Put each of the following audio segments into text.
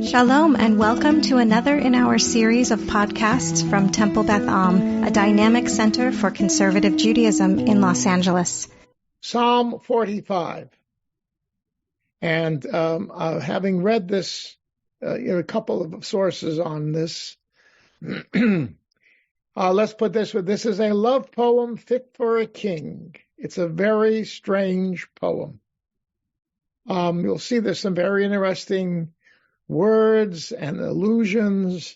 Shalom and welcome to another in our series of podcasts from Temple Beth Am, a dynamic center for conservative Judaism in Los Angeles. Psalm 45. And having read this, a couple of sources on this, let's put this is a love poem fit for a king. It's a very strange poem. You'll see there's some very interesting words and allusions.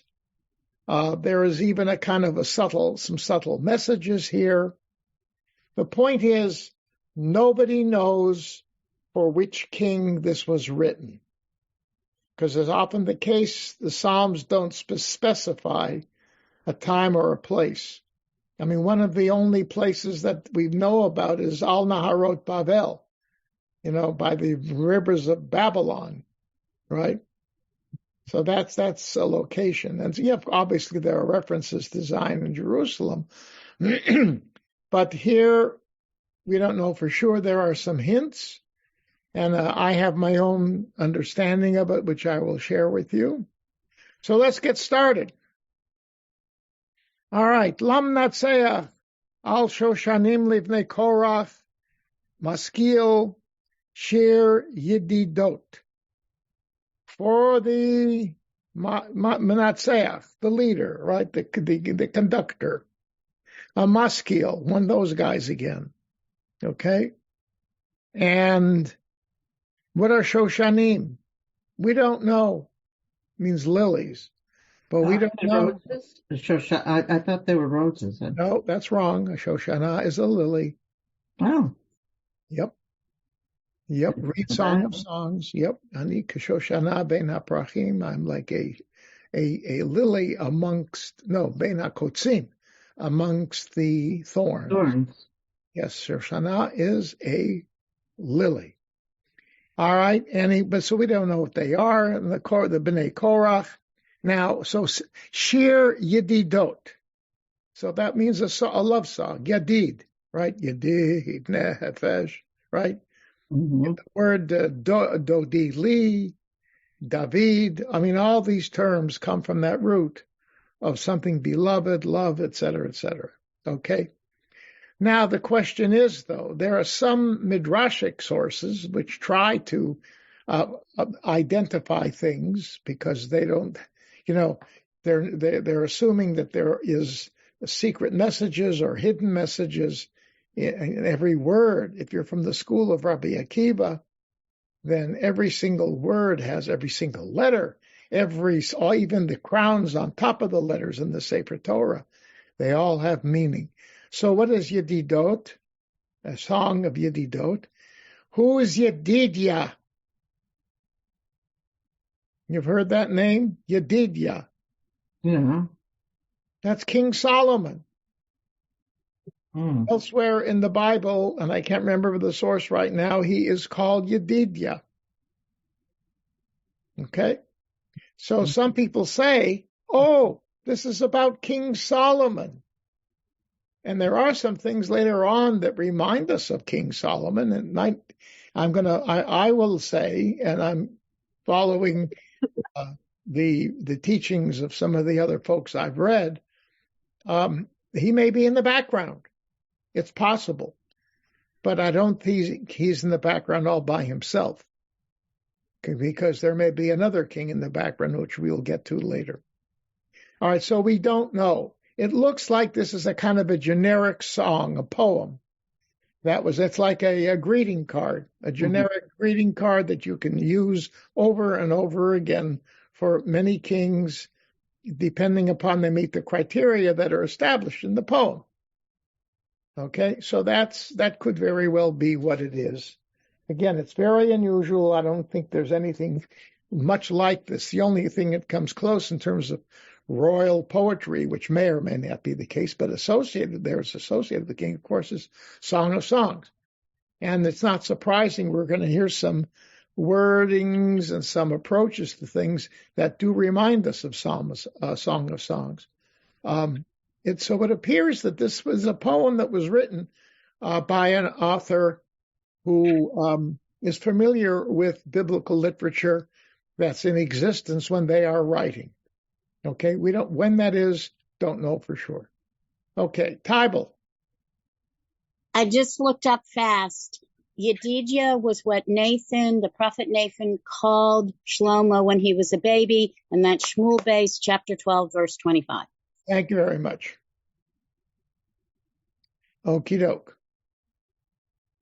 There is even a kind of some subtle messages here. The point is, nobody knows for which king this was written, because as often the case, the Psalms don't specify a time or a place. I mean, one of the only places that we know about is Al Naharot Bavel, by the rivers of Babylon, right? So that's a location. And yeah, obviously there are references to Zion and Jerusalem. But here, we don't know for sure. There are some hints. And I have my own understanding of it, which I will share with you. So let's get started. All right. Lam Natseach al Shoshanim Livnei Korach Maskil Shir Yedidot. For the Menatseach, the leader, right, the conductor, a maskil, one of those guys again, okay? And what are Shoshanim? We don't know. It means lilies, but we don't know. Roses? I thought they were roses. No, that's wrong. A Shoshana is a lily. Oh. Yep, read Song of Songs. Yep, Ani Kashoshana Ben HaPrachim. I'm like a lily Ben HaKotzim, amongst the thorns. Yes, Shoshana is a lily. All right, but so we don't know what they are. And the Bnei Korach. Now, so Shir Yedidot. So that means a love song. Yadid, right? Yadid Nefesh, right? Mm-hmm. The word Dodi Li, David, I mean, all these terms come from that root of something beloved, love, etc., etc. Okay? Now, the question is, though, there are some midrashic sources which try to identify things because they don't, they're assuming that there is secret messages or hidden messages in every word. If you're from the school of Rabbi Akiva, then every single word has every single letter, even the crowns on top of the letters in the Sefer Torah, they all have meaning. So what is Yedidot? A song of Yedidot. Who is Yedidya? You've heard that name? Yedidya. Yeah. That's King Solomon. Mm. Elsewhere in the Bible, and I can't remember the source right now, he is called Yedidya. Okay? So some people say, this is about King Solomon. And there are some things later on that remind us of King Solomon. And I will say, and I'm following the teachings of some of the other folks I've read, he may be in the background. It's possible, but I don't think he's in the background all by himself, because there may be another king in the background, which we'll get to later. All right, so we don't know. It looks like this is a kind of a generic song, a poem. It's like a greeting card, a generic greeting card that you can use over and over again for many kings, depending upon they meet the criteria that are established in the poem. Okay, so that could very well be what it is. Again, it's very unusual. I don't think there's anything much like this. The only thing that comes close in terms of royal poetry, which may or may not be the case, but associated with the king, of course, is Song of Songs. And it's not surprising we're going to hear some wordings and some approaches to things that do remind us of Song of Songs. So it appears that this was a poem that was written by an author who is familiar with biblical literature that's in existence when they are writing. Okay, we don't, when that is, don't know for sure. Okay, Tybal. I just looked up fast. Yedidia was what Nathan, the prophet Nathan, called Shlomo when he was a baby, and that's Shmuel base, chapter 12, verse 25. Thank you very much. Okie doke.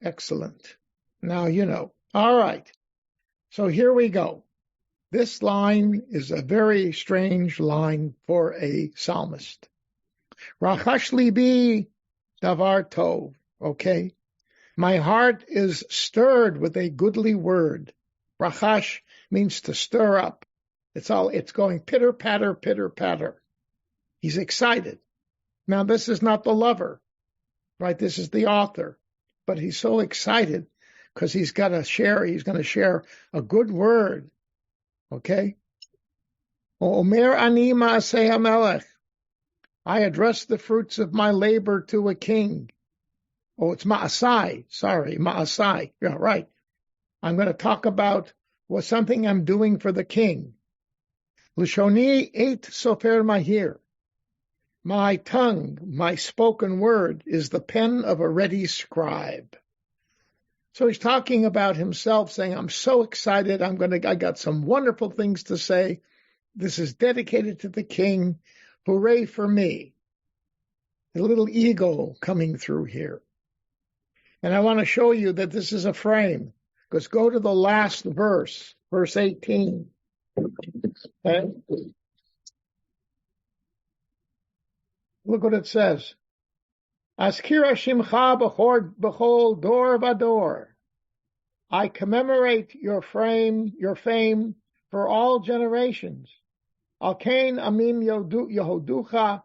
Excellent. Now you know. All right. So here we go. This line is a very strange line for a psalmist. Rachash libi davar tov. Okay. My heart is stirred with a goodly word. Rachash means to stir up. It's going pitter patter, pitter patter. He's excited. Now this is not the lover, right? This is the author, but he's so excited because he's going to share a good word. Okay. Omer ani ma'aseh hamelech. I address the fruits of my labor to a king. Oh, it's ma'asai. Sorry, ma'asai. Yeah, right. I'm going to talk about something I'm doing for the king. Lishoni eit sofer mahir. My tongue, my spoken word, is the pen of a ready scribe. So he's talking about himself, saying, I'm so excited. I got some wonderful things to say. This is dedicated to the king. Hooray for me. A little ego coming through here. And I want to show you that this is a frame, because go to the last verse, verse 18. Okay? Look what it says. Askira shimcha b'chol dor v'dor. I commemorate your fame for all generations. Al kain amim yehoducha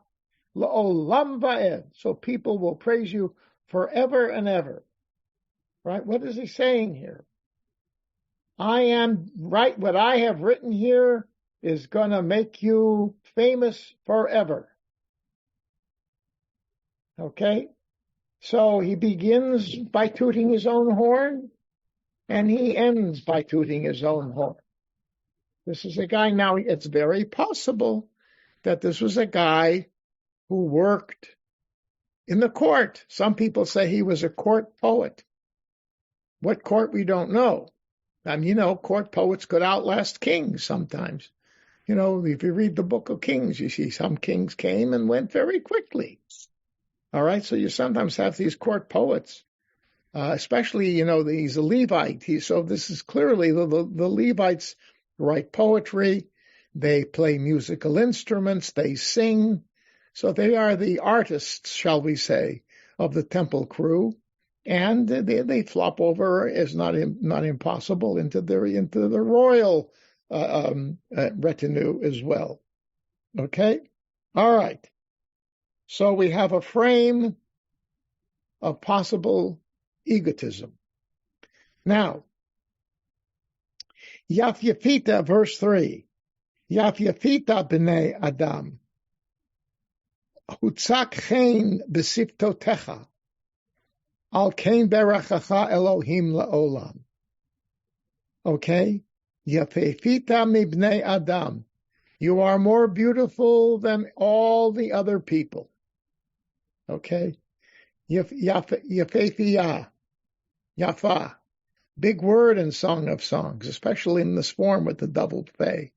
la'olam va'ed. So people will praise you forever and ever. Right? What is he saying here? I am right. What I have written here is going to make you famous forever. Okay? So he begins by tooting his own horn, and he ends by tooting his own horn. This is a guy, now it's very possible that this was a guy who worked in the court. Some people say he was a court poet. What court, we don't know. Court poets could outlast kings sometimes. If you read the book of Kings, you see some kings came and went very quickly. All right, so you sometimes have these court poets, especially, he's a Levite. So this is clearly the Levites write poetry, they play musical instruments, they sing. So they are the artists, shall we say, of the temple crew, and they flop over as not impossible into the royal retinue as well. Okay, all right. So we have a frame of possible egotism. Now, Yaf Yafita, verse 3. Yaf Yafita b'nei Adam. Hutzak chen b'siftotecha. Al ken berachacha Elohim la'olam. Okay? Yafefita mibnei Adam. You are more beautiful than all the other people. Okay? Yafefiyah. Yafa. Big word in Song of Songs, especially in this form with the doubled fe.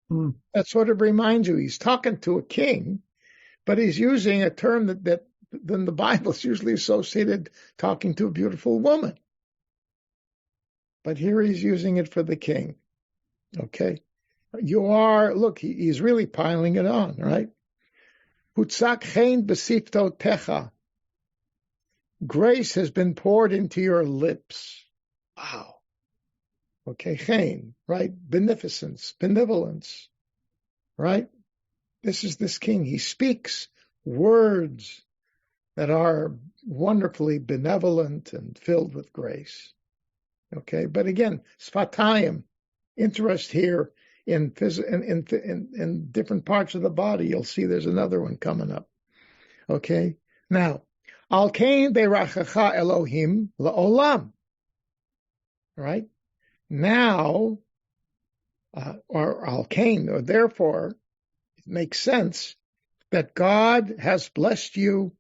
That sort of reminds you, he's talking to a king, but he's using a term that in the Bible is usually associated talking to a beautiful woman. But here he's using it for the king. Okay? He's really piling it on, right? Hutzak chen b'sifto techa. Grace has been poured into your lips. Wow. Okay, chen, right? Benevolence, right? This is this king. He speaks words that are wonderfully benevolent and filled with grace. Okay, but again, sfatayim, interest here in different parts of the body. You'll see there's another one coming up. Okay, now, al kain beirachacha Elohim la'olam. Right? Now, or al-kain, or therefore, it makes sense that God has blessed you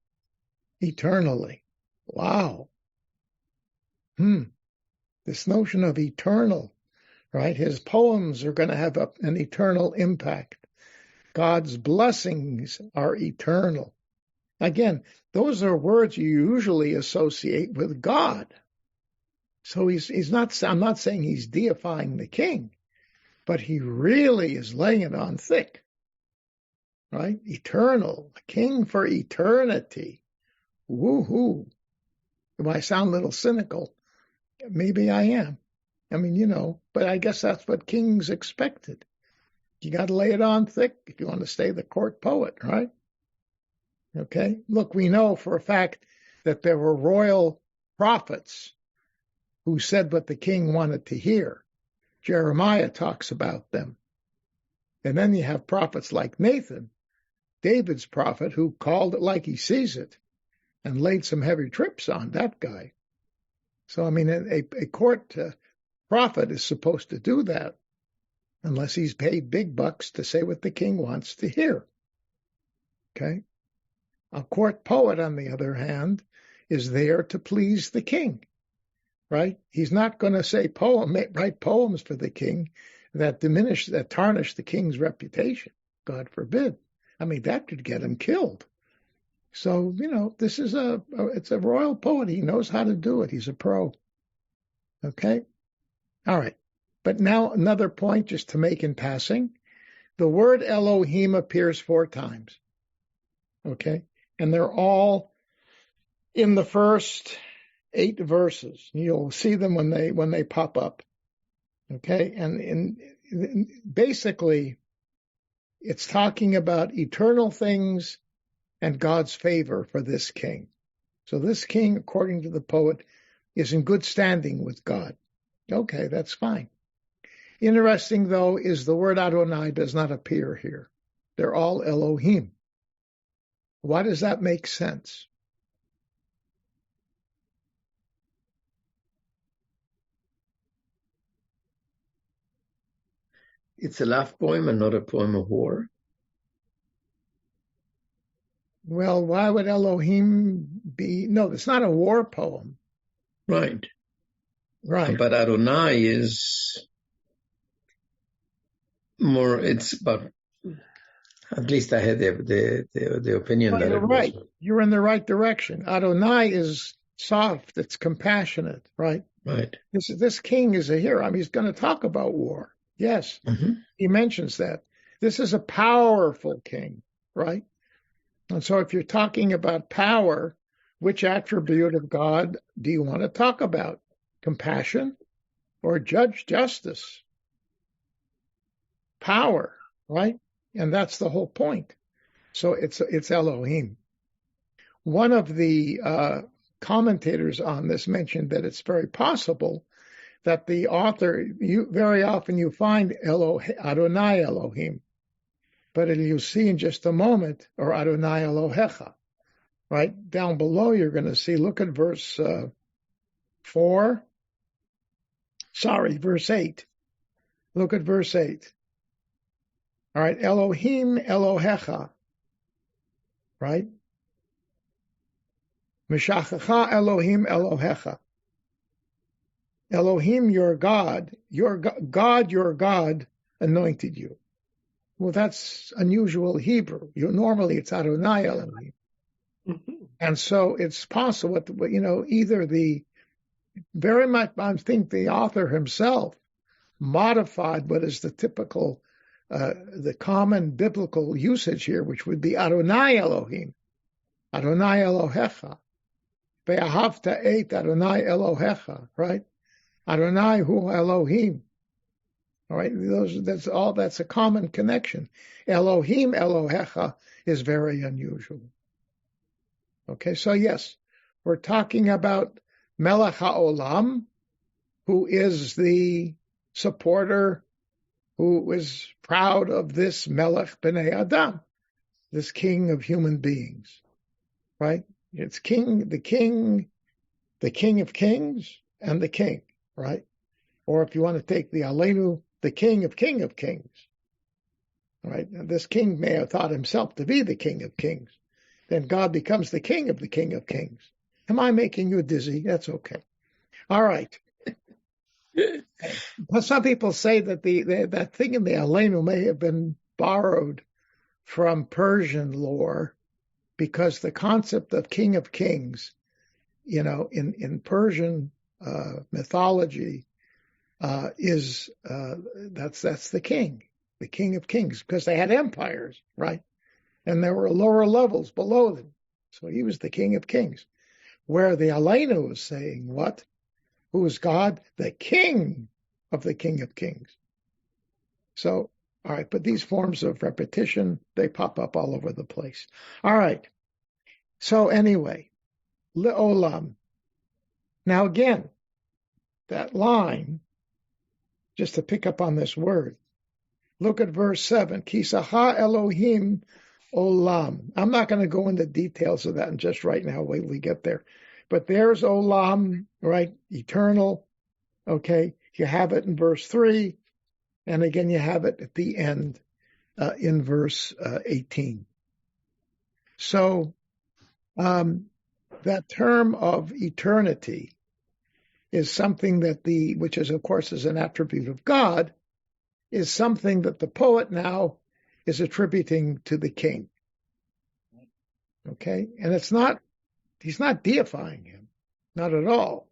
eternally. Wow. This notion of eternal, right? His poems are going to have an eternal impact. God's blessings are eternal. Again, those are words you usually associate with God. So he's not, I'm not saying he's deifying the king, but he really is laying it on thick, right? Eternal, a king for eternity. Woohoo. If I sound a little cynical, maybe I am. I mean, but I guess that's what kings expected. You got to lay it on thick if you want to stay the court poet, right? Okay. Look, we know for a fact that there were royal prophets who said what the king wanted to hear. Jeremiah talks about them. And then you have prophets like Nathan, David's prophet, who called it like he sees it and laid some heavy trips on that guy. So, I mean, a court prophet is supposed to do that unless he's paid big bucks to say what the king wants to hear. Okay? A court poet, on the other hand, is there to please the king, right? He's not going to write poems for the king that tarnish the king's reputation. God forbid. I mean, that could get him killed. So, this is it's a royal poet. He knows how to do it. He's a pro. Okay? All right. But now another point just to make in passing. The word Elohim appears 4 times. Okay? And they're all in the first 8 verses. You'll see them when they pop up. Okay? And basically, it's talking about eternal things and God's favor for this king. So this king, according to the poet, is in good standing with God. Okay, that's fine. Interesting, though, is the word Adonai does not appear here. They're all Elohim. Why does that make sense? It's a love poem and not a poem of war. Well, why would Elohim be? No, it's not a war poem. Right. Right. But Adonai is more, it's about, at least I had the opinion Well, that you're right. You're in the right direction. Adonai is soft. It's compassionate, right? Right. This king is a hero. I mean, he's going to talk about war. Yes. Mm-hmm. He mentions that. This is a powerful king, right? And so if you're talking about power, which attribute of God do you want to talk about? Compassion or justice? Power, right? And that's the whole point. So it's Elohim. One of the commentators on this mentioned that it's very possible that the author, very often you find Adonai Elohim, but you'll see in just a moment, or Adonai Elohecha, right? Down below you're going to see, look at verse 8. Look at verse 8. All right, Elohim Elohecha, right? Mishachacha Elohim Elohecha. Elohim, your God, your God anointed you. Well, that's unusual Hebrew. Normally it's Adonai Elohim. Mm-hmm. And so it's possible, either very much, I think the author himself modified what is the typical, the common biblical usage here, which would be Adonai Elohim, Adonai Elohecha, Ve'ahavta et Adonai Elohecha, right? Adonai hu Elohim. All right, that's a common connection. Elohim Elohecha is very unusual. Okay, so yes, we're talking about Melech HaOlam, who is the supporter, who is proud of this Melech B'nai Adam, this king of human beings, right? It's the king of kings, and the king, right? Or if you want to take the Aleinu the king of kings. Right? And this king may have thought himself to be the king of kings. Then God becomes the king of kings. Am I making you dizzy? That's okay. All right. But some people say that that thing in the Aleinu may have been borrowed from Persian lore, because the concept of king of kings, in Persian mythology, is that's the king of kings, because they had empires, right? And there were lower levels below them. So he was the king of kings. Where the Aleinu is saying, what? Who is God? The king of kings. So, all right, but these forms of repetition, they pop up all over the place. All right. So anyway, le'olam. Now again, that line, just to pick up on this word, look at verse 7. Kisaha Elohim olam. I'm not going to go into details of that just right now. Wait till we get there. But there's olam, right? Eternal. Okay. You have it in verse 3. And again, you have it at the end in verse 18. So that term of eternity is something that which is, of course, is an attribute of God, is something that the poet now is attributing to the king. Okay? And he's not deifying him, not at all.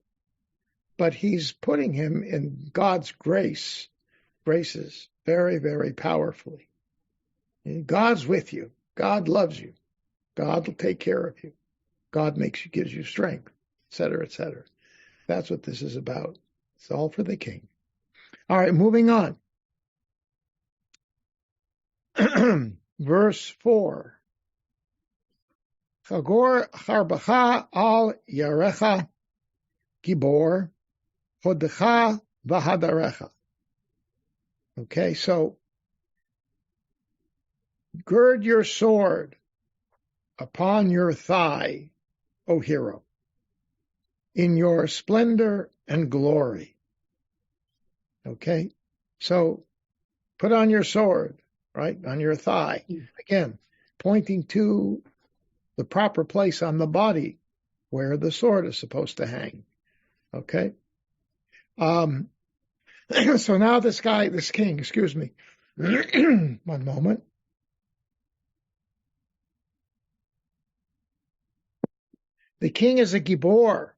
But he's putting him in God's graces very, very powerfully. God's with you. God loves you. God will take care of you. God gives you strength, etc., etc. That's what this is about. It's all for the king. All right, moving on. Verse 4. Chagor charbacha al yarecha gibor hodecha v'hadarecha. Okay, so gird your sword upon your thigh, O hero, in your splendor and glory. Okay, so put on your sword, right, on your thigh. Again, pointing to the proper place on the body where the sword is supposed to hang. Okay. So now this king, excuse me, one moment. The king is a gibor,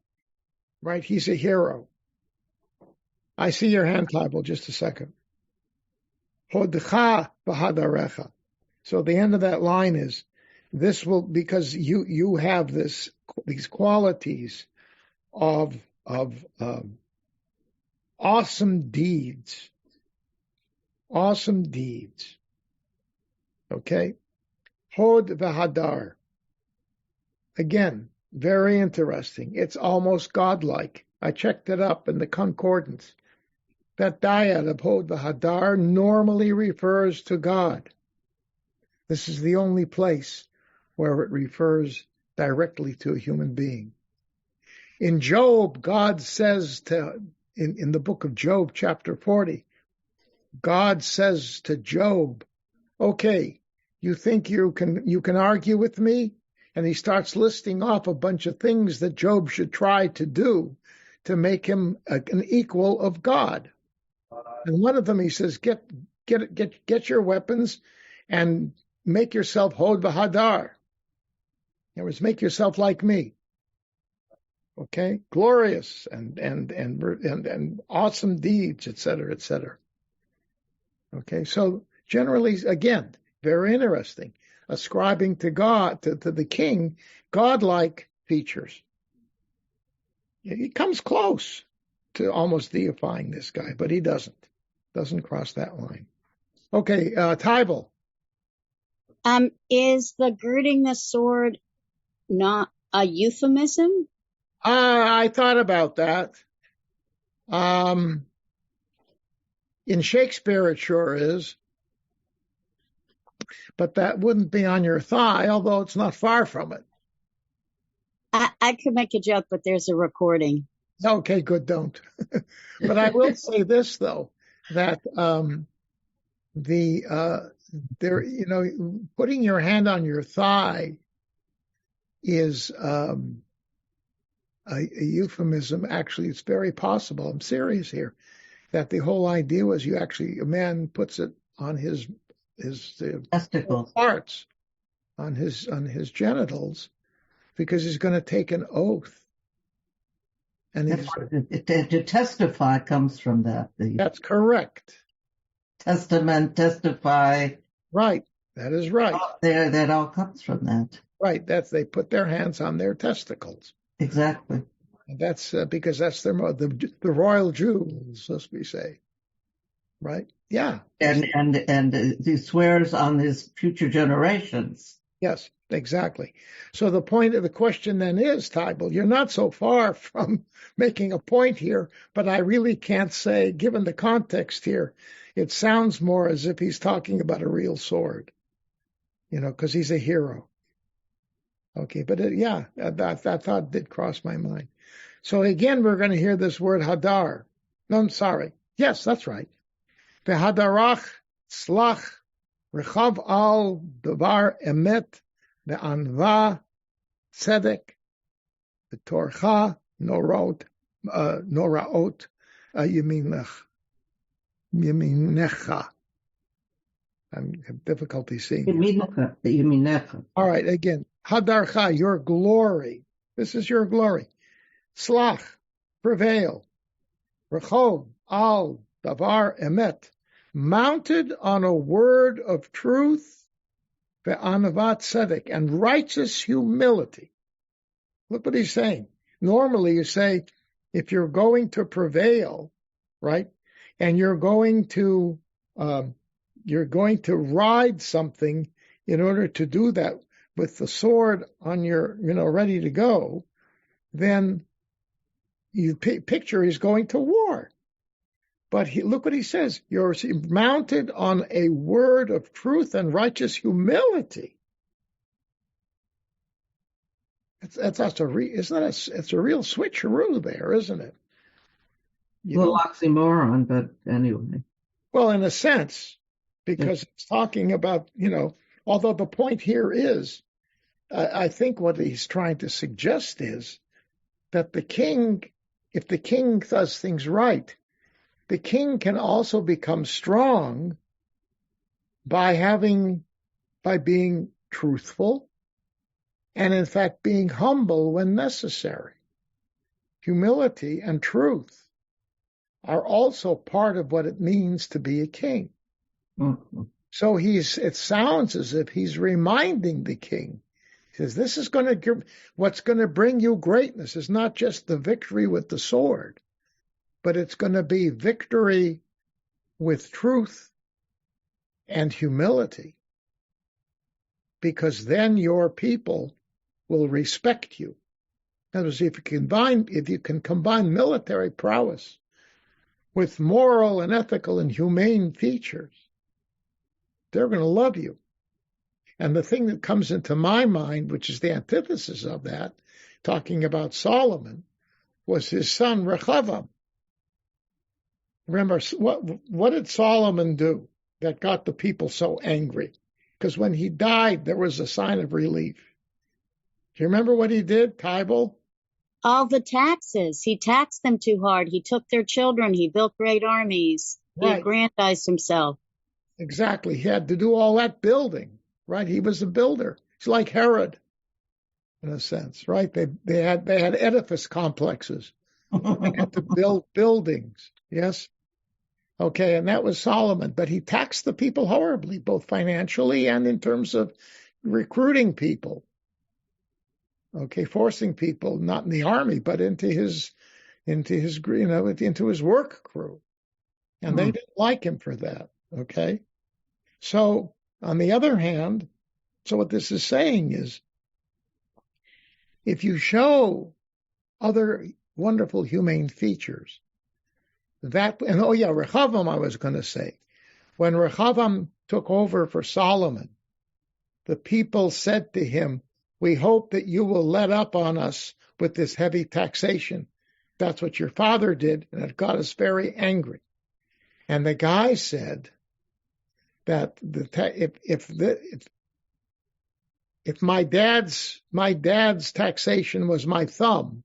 right? He's a hero. I see your hand, Tybal, just a second. Hodcha v'hadarecha. So the end of that line is, this will, because you have these qualities of awesome deeds. Okay? Hod v'hadar. Again, very interesting. It's almost godlike. I checked it up in the concordance. That dyad of Hod v'hadar normally refers to God. This is the only place where it refers directly to a human being. In Job, God says in the book of Job, chapter 40, God says to Job, okay, you think you can argue with me? And he starts listing off a bunch of things that Job should try to do to make him an equal of God. And one of them, he says, get your weapons and make yourself Hod v'hadar. In other words, make yourself like me. Okay, glorious and awesome deeds, etc., etc. Okay, so generally, again, very interesting, ascribing to God, to the king, godlike features. He comes close to almost deifying this guy, but he doesn't cross that line. Okay, Tybal. Is the girding the sword not a euphemism? I thought about that. In Shakespeare, it sure is. But that wouldn't be on your thigh, although it's not far from it. I could make a joke, but there's a recording. Okay, good, don't. But I will say this, though. that putting your hand on your thigh is a euphemism. Actually, it's very possible. I'm serious here. That the whole idea was a man puts it on his Testicles. parts, on his genitals, because he's going to take an oath. And to testify comes from that. That's correct. Testament, testify. Right. That is right. That all comes from that. Right. They put their hands on their testicles. Exactly. And that's because that's the royal jewels, as we say. Right. Yeah. And he swears on his future generations. Yes, exactly. So the point of the question then is, Tybal, you're not so far from making a point here, but I really can't say, given the context here, it sounds more as if he's talking about a real sword, because he's a hero. Okay, but that thought did cross my mind. So again, we're going to hear this word hadar. No, I'm sorry. Yes, that's right. Vehadarach slach rechav al davar emet ve'anva tzedek v'torcha noraot yaminecha. I have difficulty seeing Yaminecha. All right, again, hadarcha, your glory. This is your glory. Slach, prevail. Rechov al davar emet, mounted on a word of truth, ve'anavat tzedek, and righteous humility. Look what he's saying. Normally you say, if you're going to prevail, right, and you're going to ride something in order to do that with the sword on your, ready to go, then you picture he's going to war. But look what he says. You're mounted on a word of truth and righteous humility. It's a real switcheroo there, isn't it? A little oxymoron, but anyway. Well, in a sense, because it's talking about, although the point here is, I think what he's trying to suggest is that the king, if the king does things right, the king can also become strong by being truthful and, in fact, being humble when necessary. Humility and truth are also part of what it means to be a king. Mm-hmm. So it sounds as if he's reminding the king. He says, this is what's going to bring you greatness is not just the victory with the sword, but it's going to be victory with truth and humility, because then your people will respect you. In other words, if you can combine military prowess with moral and ethical and humane features, they're going to love you. And the thing that comes into my mind, which is the antithesis of that, talking about Solomon, was his son Rehoboam. Remember, what did Solomon do that got the people so angry? Because when he died, there was a sign of relief. Do you remember what he did, Tybal? All the taxes. He taxed them too hard. He took their children. He built great armies. Right. He aggrandized himself. Exactly. He had to do all that building, right? He was a builder. It's like Herod, in a sense, right? They had edifice complexes. They had to build buildings. Yes. Okay, and that was Solomon, but he taxed the people horribly, both financially and in terms of recruiting people. Okay, forcing people not in the army, but into his work crew, and they didn't like him for that. Okay, so on the other hand, so what this is saying is, if you show other wonderful humane features. Rehoboam, I was going to say, when Rehoboam took over for Solomon, the people said to him, we hope that you will let up on us with this heavy taxation. That's what your father did, and it got us very angry. And the guy said that if my dad's taxation was my thumb,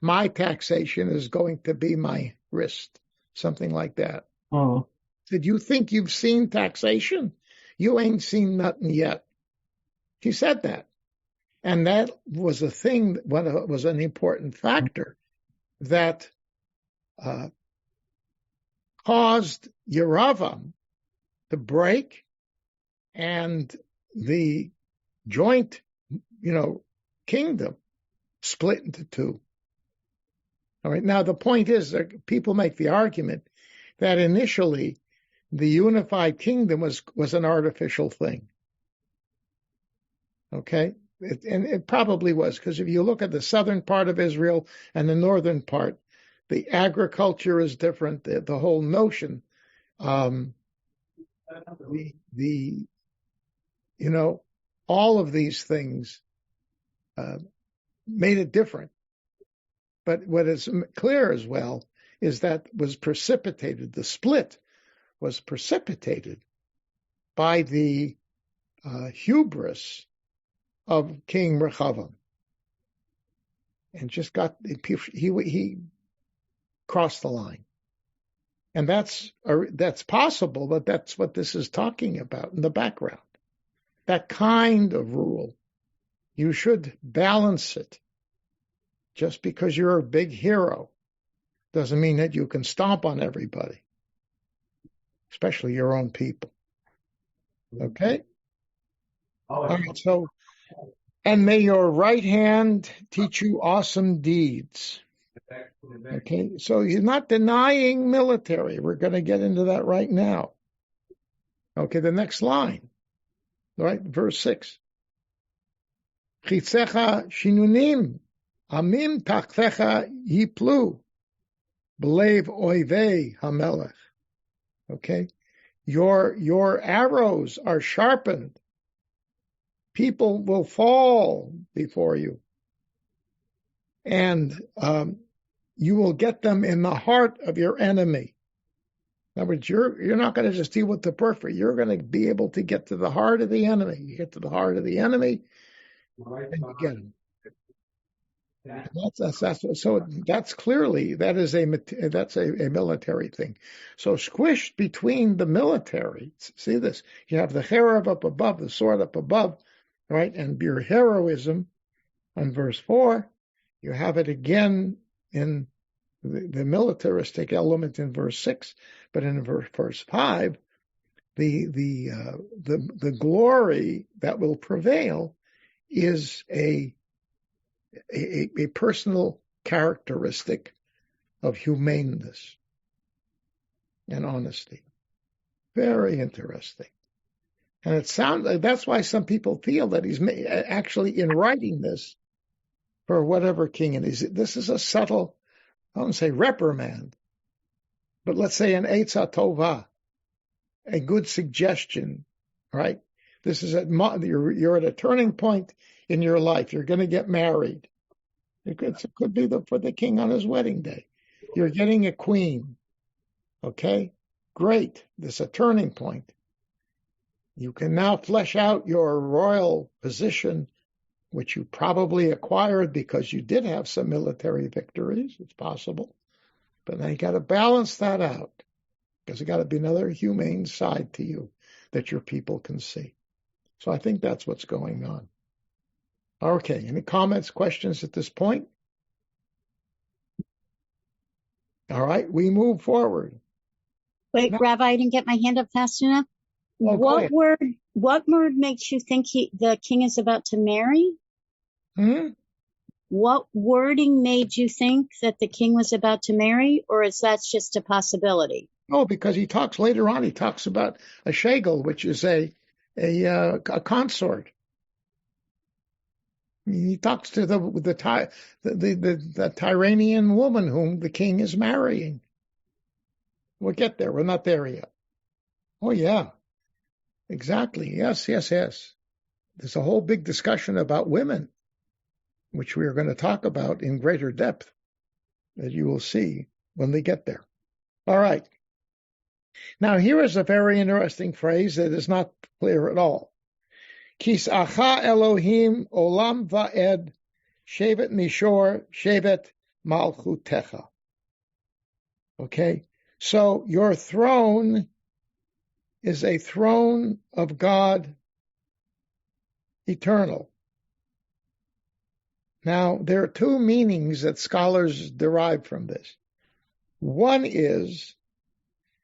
my taxation is going to be my wrist, something like that. Oh. Did you think you've seen taxation? You ain't seen nothing yet. He said that. And that was a thing, was an important factor that caused Yeravam to break and the joint, kingdom split into two. All right. Now, the point is that people make the argument that initially the unified kingdom was an artificial thing. Okay. It probably was, because if you look at the southern part of Israel and the northern part, the agriculture is different. The whole notion, all of these things made it different. But what is clear as well is that the split was precipitated by the hubris of King Rechavam, and just he crossed the line. And that's possible, but that's what this is talking about in the background. That kind of rule, you should balance it. Just because you're a big hero doesn't mean that you can stomp on everybody, especially your own people. Okay? All right, so, and may your right hand teach you awesome deeds. Okay, so he's not denying military. We're going to get into that right now. Okay, the next line, right, verse 6. Chitzecha shinunim, amim tachtecha yiplu, belev oivei hamelech. Okay, your arrows are sharpened. People will fall before you, and you will get them in the heart of your enemy. In other words, you're not going to just deal with the periphery. You're going to be able to get to the heart of the enemy. You get to the heart of the enemy, and you get him. So that's clearly that's a military thing. So squished between the military, see this? You have the cherub up above, the sword up above, right? And your heroism on verse 4. You have it again in the militaristic element in verse 6, but in verse 5, the glory that will prevail is a personal characteristic of humaneness and honesty. Very interesting. And it sounds like that's why some people feel that he's actually in writing this for whatever king it is. This is a subtle, I don't say reprimand, but let's say an Eitzah Tovah, a good suggestion, right? This is you're at a turning point in your life. You're going to get married. It could be for the king on his wedding day. You're getting a queen. Okay, great. This is a turning point. You can now flesh out your royal position, which you probably acquired because you did have some military victories. It's possible. But now you got to balance that out, because there's got to be another humane side to you that your people can see. So I think that's what's going on. Okay, any comments, questions at this point? All right, we move forward. Wait, now, Rabbi, I didn't get my hand up fast enough. Oh, what word makes you think the king is about to marry? What wording made you think that the king was about to marry, or is that just a possibility? Oh, because he talks later on. He talks about a shegel, which is a consort. He talks to the Tyranian woman whom the king is marrying. We'll get there. We're not there yet. Oh, yeah. Exactly. Yes. There's a whole big discussion about women, which we are going to talk about in greater depth, as you will see when we get there. All right. Now, here is a very interesting phrase that is not clear at all. Kis'acha Elohim olam va'ed shevet mishor shevet malchutecha. Okay, so your throne is a throne of God eternal. Now, there are two meanings that scholars derive from this. One is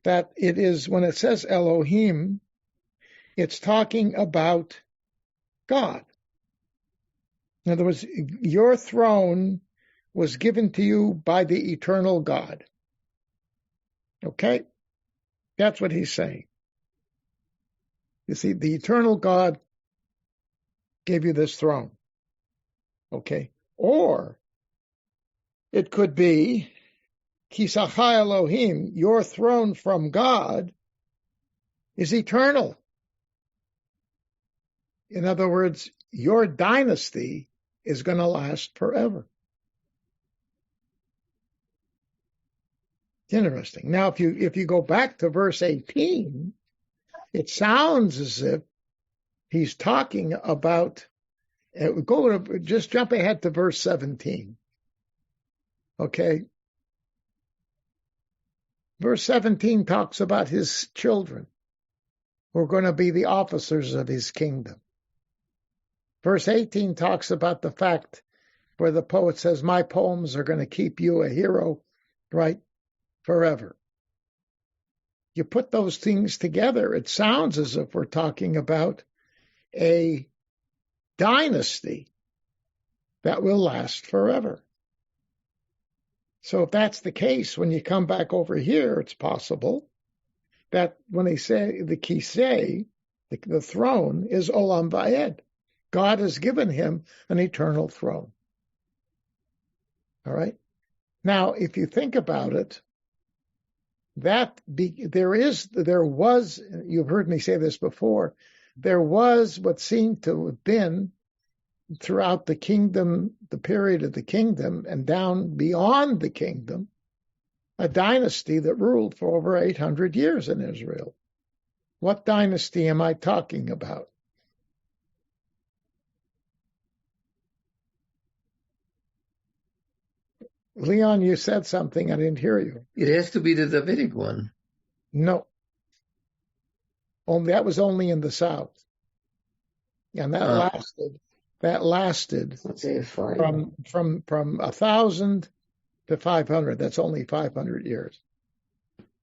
that it is, when it says Elohim, it's talking about God. In other words, your throne was given to you by the eternal God. Okay? That's what he's saying. You see, the eternal God gave you this throne. Okay? Or it could be, Kisacha Elohim, your throne from God is eternal. In other words, your dynasty is going to last forever. It's interesting. Now, if you go back to verse 18, it sounds as if he's talking about, just jump ahead to verse 17. Okay? Verse 17 talks about his children who are going to be the officers of his kingdom. Verse 18 talks about the fact where the poet says, my poems are going to keep you a hero, right, forever. You put those things together, it sounds as if we're talking about a dynasty that will last forever. So if that's the case, when you come back over here, it's possible that when they say the kisei, the throne, is olam va'ed. God has given him an eternal throne. All right? Now, if you think about it, there was, you've heard me say this before, there was what seemed to have been throughout the kingdom, the period of the kingdom, and down beyond the kingdom, a dynasty that ruled for over 800 years in Israel. What dynasty am I talking about? Leon, you said something. I didn't hear you. It has to be the Davidic one. No. That was only in the south. And that lasted from 1,000 to 500. That's only 500 years.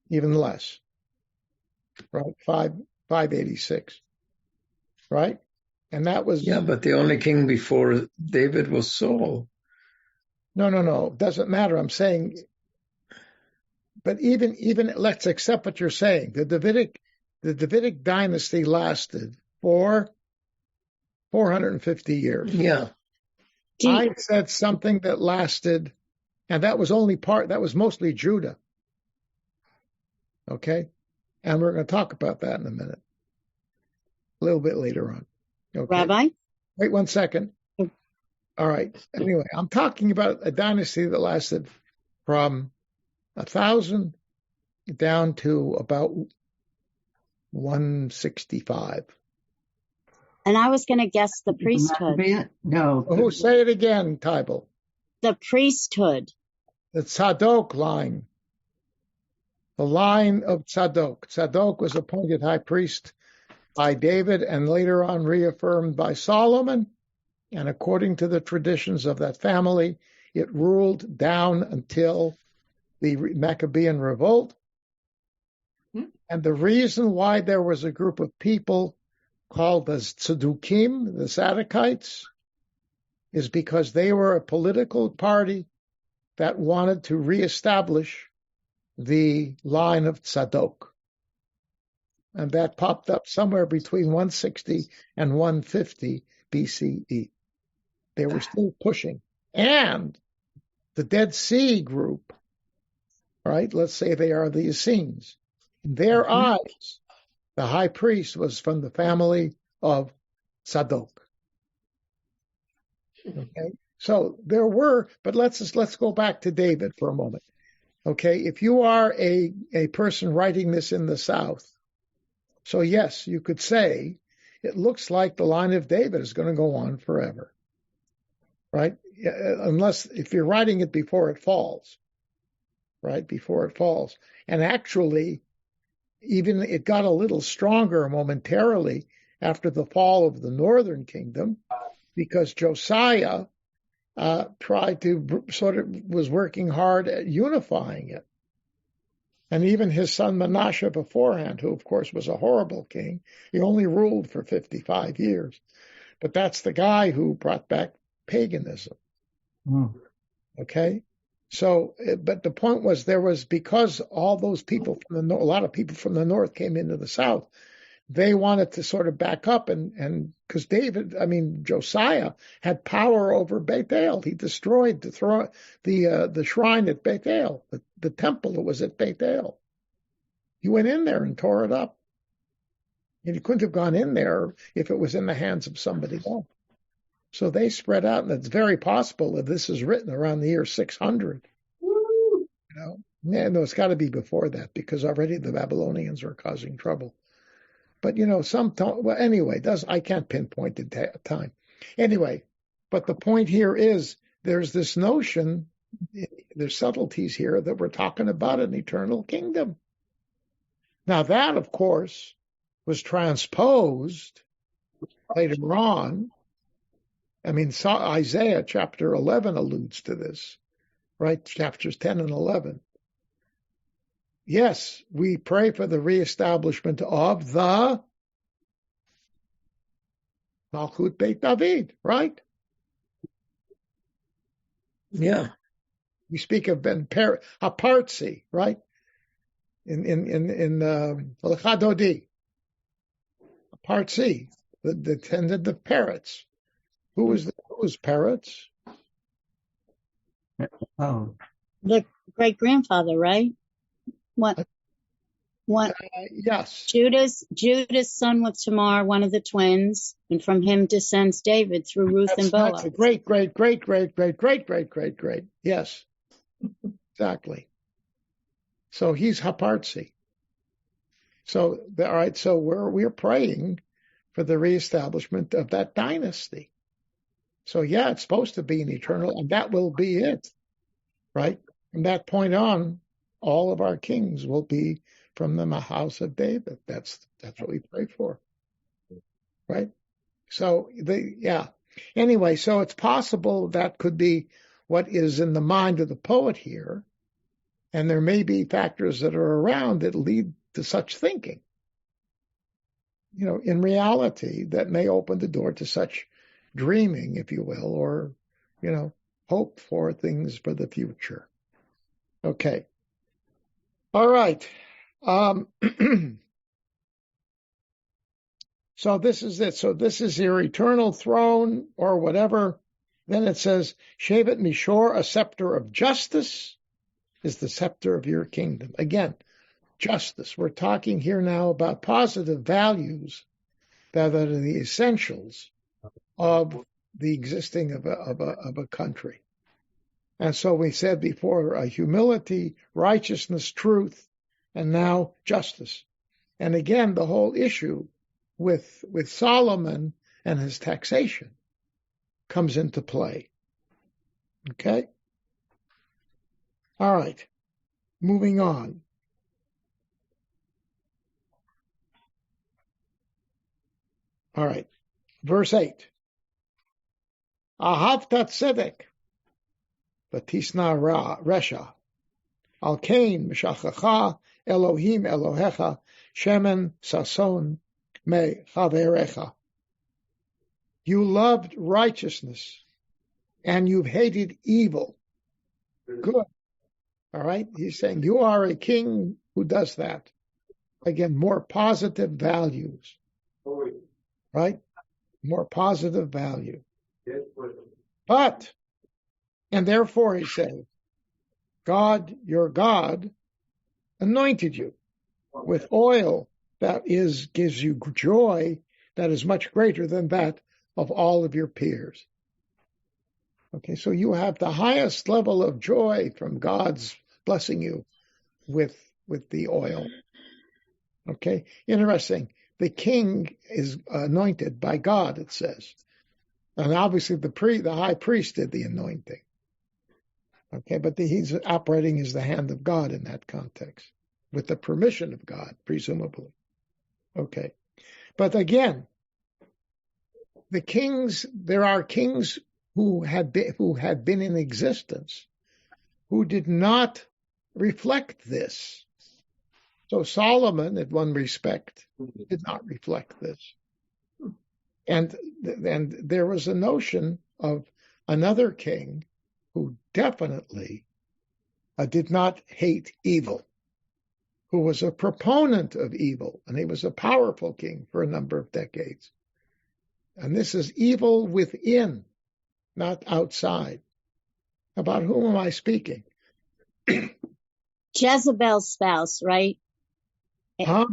Even less. Right? 586. Right? And that was... Yeah, but the only king before David was Saul. No. Doesn't matter. I'm saying, but even let's accept what you're saying. The Davidic dynasty lasted for 450 years. Yeah. I said something that lasted, and that was mostly Judah. Okay? And we're going to talk about that in a minute. A little bit later on. Okay? Rabbi? Wait 1 second. All right. Anyway, I'm talking about a dynasty that lasted from 1,000 down to about 165. And I was going to guess the priesthood. No. Oh, say it again, Tybal. The priesthood. The Tzadok line. The line of Tzadok. Tzadok was appointed high priest by David and later on reaffirmed by Solomon. And according to the traditions of that family, it ruled down until the Maccabean revolt. And the reason why there was a group of people called the Tzedukim, the Sadokites, is because they were a political party that wanted to reestablish the line of Tzadok. And that popped up somewhere between 160 and 150 BCE. They were still pushing. And the Dead Sea group, right? Let's say they are the Essenes. In their eyes, the high priest was from the family of Tzadok. Okay? So there were, but let's go back to David for a moment. Okay, if you are a person writing this in the South, so yes, you could say it looks like the line of David is going to go on forever, right? Unless if you're writing it before it falls, right? Before it falls. And actually, even it got a little stronger momentarily after the fall of the northern kingdom, because Josiah tried to was working hard at unifying it. And even his son Manasseh beforehand, who of course was a horrible king, he only ruled for 55 years. But that's the guy who brought back paganism. Okay? So, but the point was because all those people a lot of people from the north came into the south, they wanted to sort of back up and because Josiah had power over Beth El. He destroyed the shrine at Beth El, the temple that was at Beth El. He went in there and tore it up. And he couldn't have gone in there if it was in the hands of somebody else. So they spread out, and it's very possible that this is written around the year 600. No, it's got to be before that, because already the Babylonians were causing trouble. But some don't. Well, anyway, I can't pinpoint the time. Anyway, but the point here is there's this notion, there's subtleties here that we're talking about an eternal kingdom. Now that, of course, was transposed later on. Isaiah chapter 11 alludes to this, right? Chapters 10 and 11. Yes, we pray for the reestablishment of the Malchut Beit David, right? Yeah. We speak of Hapartzi, right? In Lecha Dodi. Hapartzi, the tended the parrots. Who was parrots? Oh, The great grandfather, right? What? Yes. Judah's son with Tamar, one of the twins, and from him descends David through Ruth and Boaz. That's a great. Yes, exactly. So he's Hapartzi. So all right. So we're praying for the reestablishment of that dynasty. So yeah, it's supposed to be an eternal, and that will be it, right? From that point on, all of our kings will be from the house of David. That's what we pray for, right? So Anyway, so it's possible that could be what is in the mind of the poet here, and there may be factors that are around that lead to such thinking. In reality, that may open the door to such dreaming, if you will, or hope for things for the future. Okay. All right. So this is it. So this is your eternal throne or whatever. Then it says, Shevet Mishor, a scepter of justice, is the scepter of your kingdom. Again, justice. We're talking here now about positive values that are the essentials of the existing of a country. And so we said before, humility, righteousness, truth, and now justice. And again, the whole issue with Solomon and his taxation comes into play. Okay? All right. Moving on. All right. Verse 8. Ahavta tzedek, v'tisna resha. Al kain mishachacha Elohim Elohecha shemen sason me chaverecha. You loved righteousness and you've hated evil. Good. All right. He's saying you are a king who does that. Again, more positive values. Right? More positive value. But, and therefore he said, God, your God, anointed you with oil that gives you joy that is much greater than that of all of your peers. Okay, so you have the highest level of joy from God's blessing you with the oil. Okay, interesting. The king is anointed by God, it says. And obviously the high priest did the anointing. Okay, but he's operating as the hand of God in that context, with the permission of God, presumably. Okay, but again, there are kings who had been in existence who did not reflect this. So Solomon, in one respect, did not reflect this. And there was a notion of another king who definitely did not hate evil, who was a proponent of evil, and he was a powerful king for a number of decades. And this is evil within, not outside. About whom am I speaking? Jezebel's spouse, right? Huh?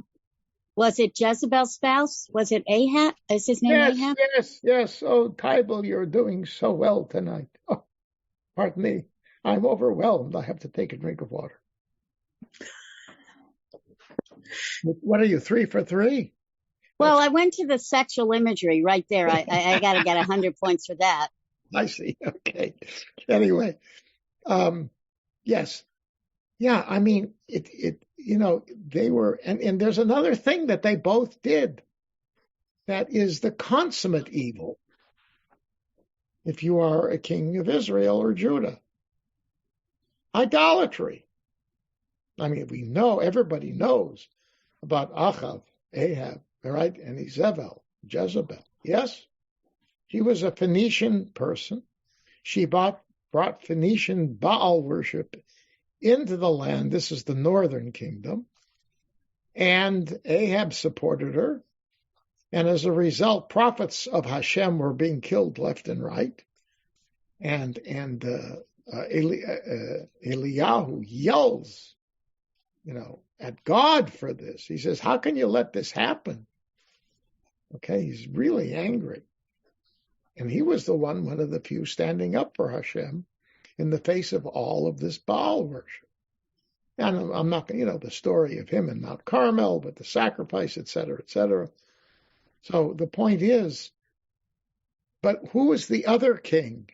Was it Jezebel's spouse? Was it Ahab? Is his name Ahab? Yes. Oh, Tybal, you're doing so well tonight. Oh, pardon me. I'm overwhelmed. I have to take a drink of water. What are you, 3 for 3? Well, I went to the sexual imagery right there. I got to get 100 points for that. I see. Okay. Anyway, yes. Yeah, I mean, they were, and there's another thing that they both did that is the consummate evil if you are a king of Israel or Judah. Idolatry. I mean, everybody knows about Ahab, right? And Jezebel. Yes? She was a Phoenician person. She brought Phoenician Baal worship into the land. This is the northern kingdom. And Ahab supported her. And as a result, prophets of Hashem were being killed left and right. And Eliyahu yells, at God for this. He says, how can you let this happen? Okay, he's really angry. And he was one of the few standing up for Hashem in the face of all of this Baal worship. And I'm not going to, the story of him in Mount Carmel, but the sacrifice, et cetera, et cetera. So the point is, but who is the other king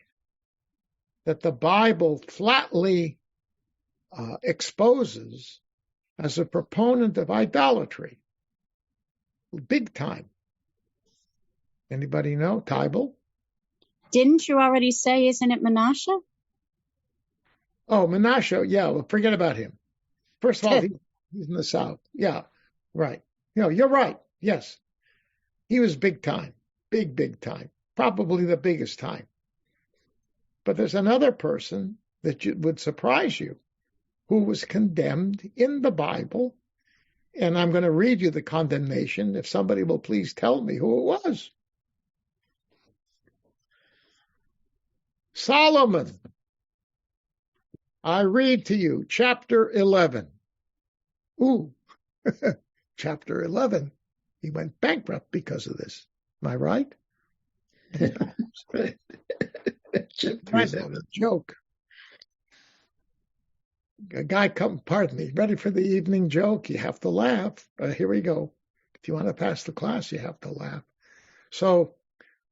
that the Bible flatly exposes as a proponent of idolatry? Big time. Anybody know? Tybal? Didn't you already say, isn't it Manasseh? Oh, Manasseh, yeah, well, forget about him. First of all, he's in the south. Yeah, right. You're right. Yes. He was big time. Big time. Probably the biggest time. But there's another person that would surprise you who was condemned in the Bible. And I'm going to read you the condemnation if somebody will please tell me who it was. Solomon. I read to you chapter 11. Ooh, chapter 11. He went bankrupt because of this. Am I right? Joke. A guy pardon me, ready for the evening joke. You have to laugh. Here we go. If you want to pass the class, you have to laugh. So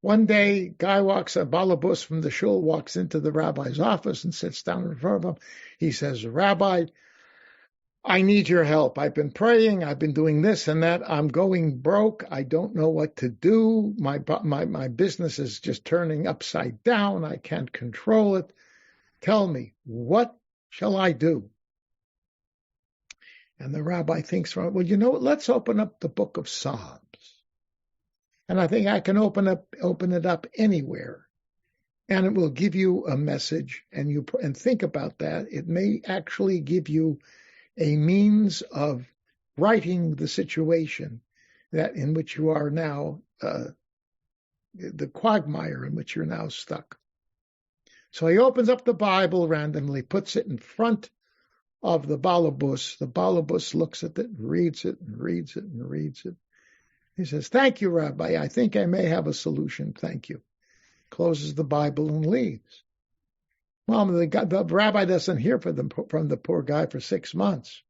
one day, guy balabus from the shul walks into the rabbi's office and sits down in front of him. He says, Rabbi, I need your help. I've been praying. I've been doing this and that. I'm going broke. I don't know what to do. My business is just turning upside down. I can't control it. Tell me, what shall I do? And the rabbi thinks, well, let's open up the book of Psalms. And I think I can open it up anywhere. And it will give you a message, and think about that. It may actually give you a means of righting the situation in which you are now, the quagmire in which you're now stuck. So he opens up the Bible randomly, puts it in front of the balabus. The balabus looks at it, reads it, and reads it, and reads it. He says, thank you, Rabbi. I think I may have a solution. Thank you. Closes the Bible and leaves. Well, the rabbi doesn't hear from the poor guy for 6 months.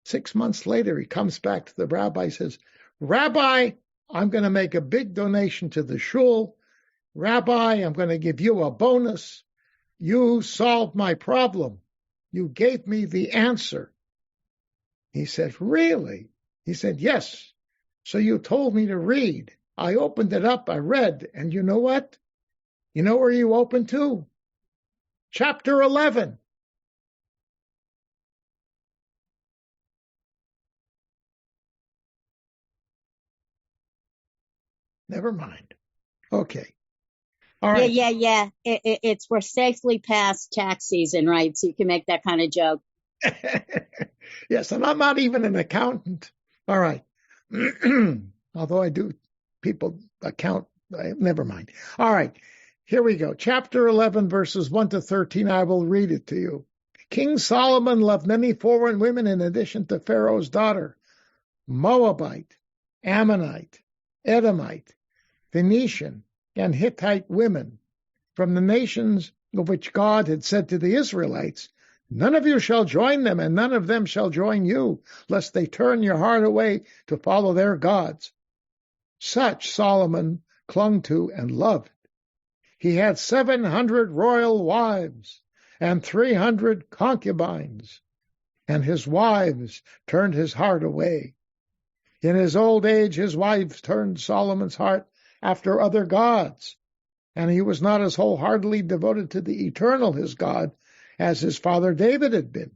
6 months later, he comes back to the rabbi and says, Rabbi, I'm going to make a big donation to the shul. Rabbi, I'm going to give you a bonus. You solved my problem. You gave me the answer. He said, really? He said, yes. So you told me to read. I opened it up, I read, and you know what? You know where you opened to? Chapter 11. Never mind. Okay. All right. Yeah. We're safely past tax season, right? So you can make that kind of joke. Yes, and I'm not even an accountant. All right. Although I do, people account. Never mind. All right. Here we go. Chapter 11, verses 1 to 13. I will read it to you. King Solomon loved many foreign women in addition to Pharaoh's daughter, Moabite, Ammonite, Edomite, Phoenician, and Hittite women from the nations of which God had said to the Israelites, none of you shall join them, and none of them shall join you, lest they turn your heart away to follow their gods. Such Solomon clung to and loved. He had 700 royal wives and 300 concubines, and his wives turned his heart away. In his old age, his wives turned Solomon's heart after other gods, and he was not as wholeheartedly devoted to the eternal, his God, as his father David had been.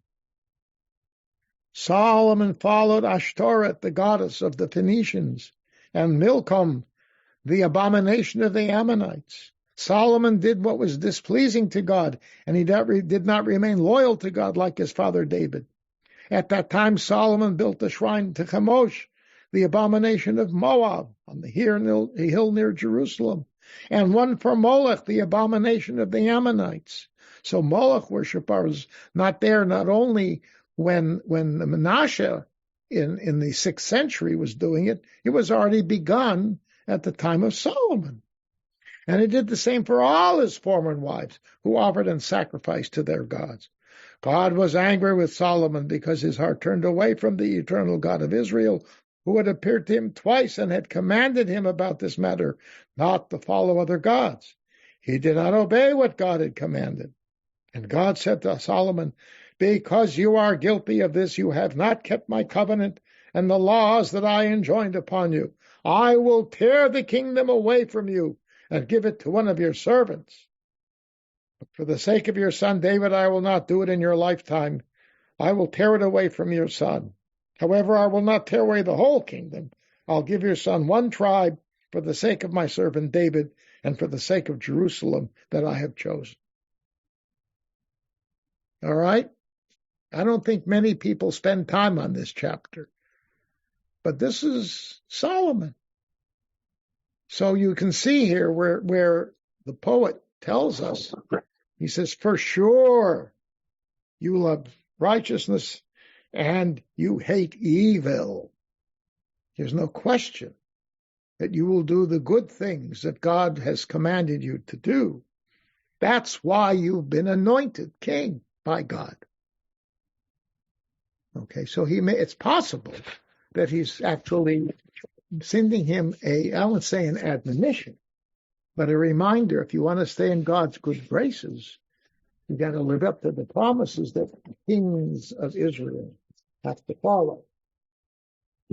Solomon followed Ashtoreth, the goddess of the Phoenicians, and Milcom, the abomination of the Ammonites. Solomon did what was displeasing to God, and he did not remain loyal to God like his father David. At that time, Solomon built a shrine to Chemosh, the abomination of Moab, on the hill near Jerusalem, and one for Molech, the abomination of the Ammonites. So Moloch worship was not there not only when the Menashe in the 6th century was doing it, it was already begun at the time of Solomon. And he did the same for all his former wives who offered and sacrificed to their gods. God was angry with Solomon because his heart turned away from the eternal God of Israel, who had appeared to him twice and had commanded him about this matter, not to follow other gods. He did not obey what God had commanded. And God said to Solomon, because you are guilty of this, you have not kept my covenant and the laws that I enjoined upon you. I will tear the kingdom away from you and give it to one of your servants. But for the sake of your son David, I will not do it in your lifetime. I will tear it away from your son. However, I will not tear away the whole kingdom. I'll give your son one tribe for the sake of my servant David and for the sake of Jerusalem that I have chosen. All right? I don't think many people spend time on this chapter. But this is Solomon. So you can see here where the poet tells us, he says, for sure you love righteousness and you hate evil. There's no question that you will do the good things that God has commanded you to do. That's why you've been anointed king by God. Okay, so it's possible that he's actually sending him I won't say an admonition, but a reminder, if you want to stay in God's good graces, you got to live up to the promises that the kings of Israel have to follow.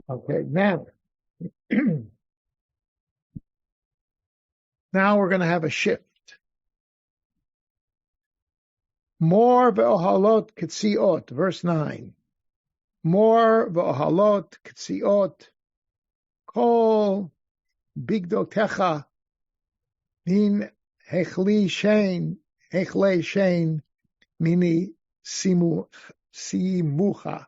Okay, now, now we're going to have a shift. More ve'ohalot ketziot, verse 9. More ve'ohalot ketziot, kol bigdotecha min hechlei shein mini simchucha.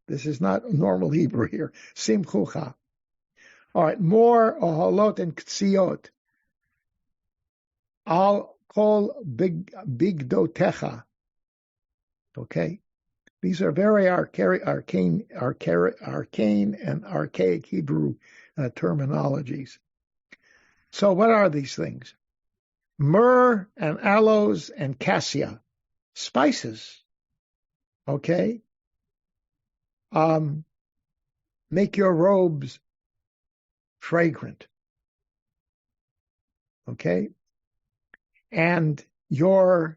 This is not normal Hebrew here. Simchucha. All right, more ohalot and ktziot. I'll call bigdotecha. Okay, these are very arcane and archaic Hebrew terminologies. So what are these things? myrrh and aloes and cassia, spices. Okay? Make your robes fragrant. Okay? And the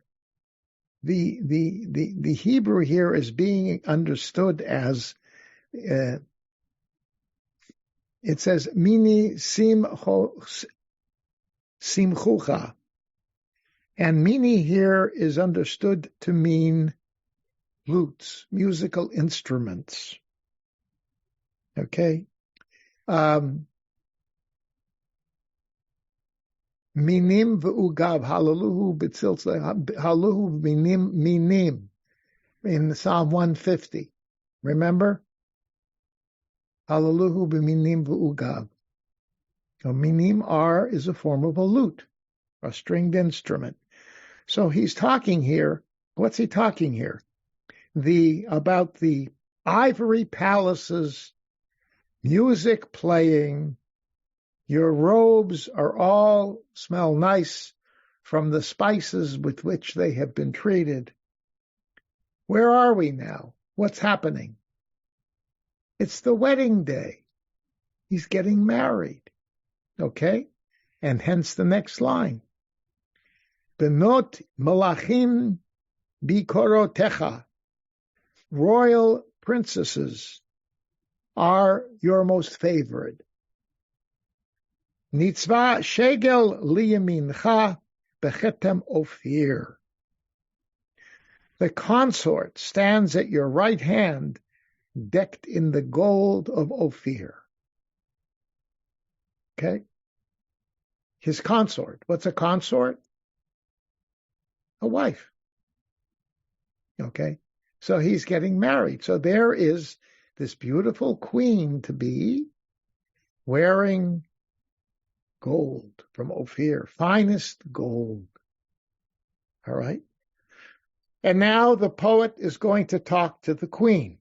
Hebrew here is being understood as it says mini simchucha, and mini here is understood to mean lutes, musical instruments. Okay, minim v'ugav halaluhu b'tziltzeh haluhu minim in Psalm 150. Remember? Halaluhu b'minim v'ugav. So minim is a form of a lute, a stringed instrument. So he's talking here. What's he talking here? About the ivory palaces, music playing. Your robes are all smell nice from the spices with which they have been treated. Where are we now? What's happening? It's the wedding day. He's getting married. Okay? And hence the next line. Benot malachim bikorotecha. Royal princesses are your most favored. Nitzvah shegel liyamincha bechetem ophir. The consort stands at your right hand, decked in the gold of Ophir. Okay? His consort. What's a consort? A wife. Okay? So he's getting married. So there is this beautiful queen to be wearing gold from Ophir, finest gold. All right? And now the poet is going to talk to the queen.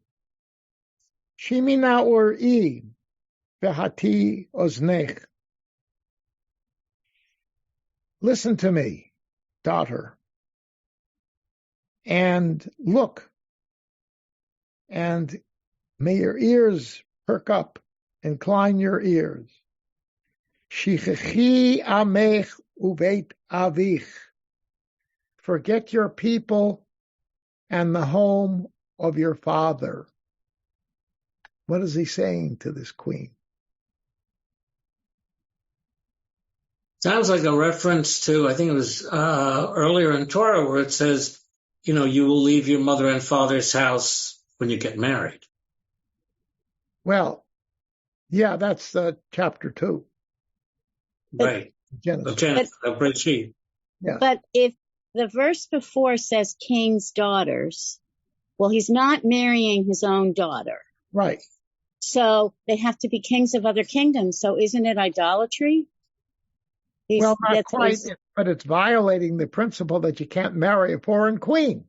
Shimina uri v'hati oznech. Listen to me, daughter, and look, and may your ears perk up, incline your ears. Shichechi amech ubeit avich. Forget your people and the home of your father. What is he saying to this queen? Sounds like a reference to, I think it was earlier in Torah where it says, you will leave your mother and father's house when you get married. Well, yeah, that's chapter 2. Right. Genesis. Yeah. But if the verse before says king's daughters, well, he's not marrying his own daughter. Right. So they have to be kings of other kingdoms. So isn't it idolatry? Well, not quite, but it's violating the principle that you can't marry a foreign queen.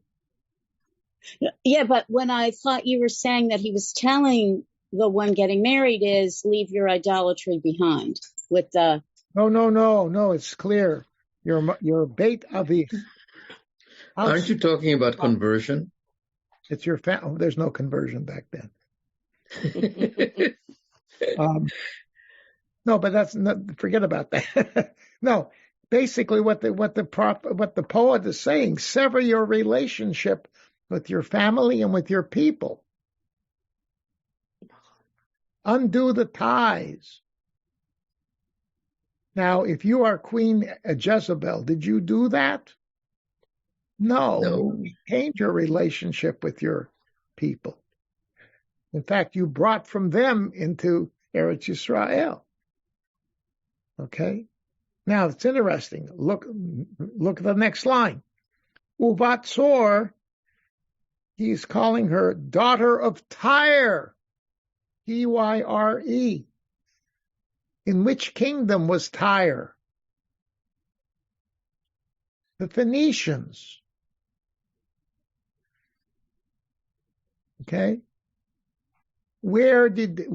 Yeah, but when I thought you were saying that he was telling the one getting married is leave your idolatry behind with the... No, it's clear. Your beit avich. Aren't you talking about conversion? It's your family. There's no conversion back then. No, but that's not, forget about that. No, basically what the poet is saying, sever your relationship with your family and with your people. Undo the ties. Now, if you are Queen Jezebel, did you do that? No. You maintained your relationship with your people. In fact, you brought from them into Eretz Yisrael. Okay? Now, it's interesting. Look at the next line. Uvatzor, he's calling her daughter of Tyre. Tyre. In which kingdom was Tyre? The Phoenicians. Okay? Where did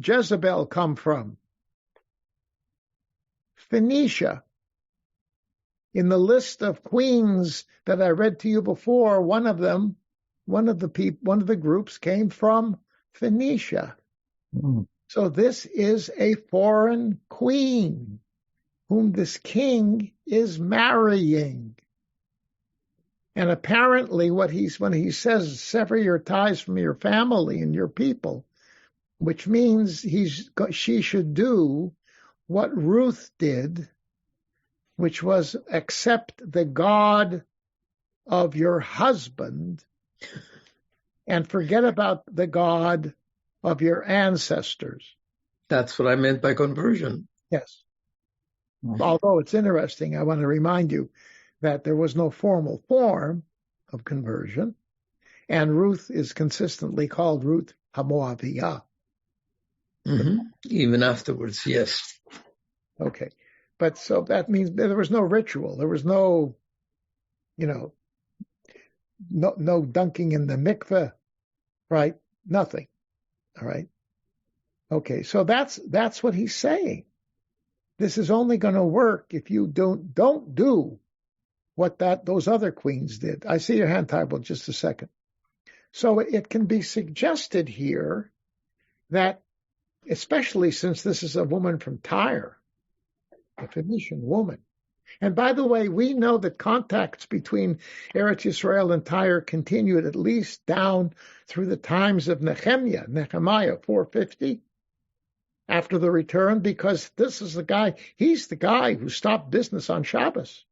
Jezebel come from? Phoenicia. In the list of queens that I read to you before, one of the groups came from Phoenicia. So this is a foreign queen whom this king is marrying. And apparently when he says, sever your ties from your family and your people, which means she should do what Ruth did, which was accept the God of your husband and forget about the God of your ancestors. That's what I meant by conversion. Yes. Although it's interesting, I want to remind you that there was no formal form of conversion, and Ruth is consistently called Ruth HaMoaviyah. Even afterwards, yes. Okay. But so that means there was no ritual. There was no, no dunking in the mikveh, right? Nothing. All right. Okay. So that's what he's saying. This is only going to work if you don't do what those other queens did. I see your hand, Tybalt, just a second. So it can be suggested here that, especially since this is a woman from Tyre, a Phoenician woman. And by the way, we know that contacts between Eretz Yisrael and Tyre continued at least down through the times of Nehemiah 450, after the return, because this is he's the guy who stopped business on Shabbos.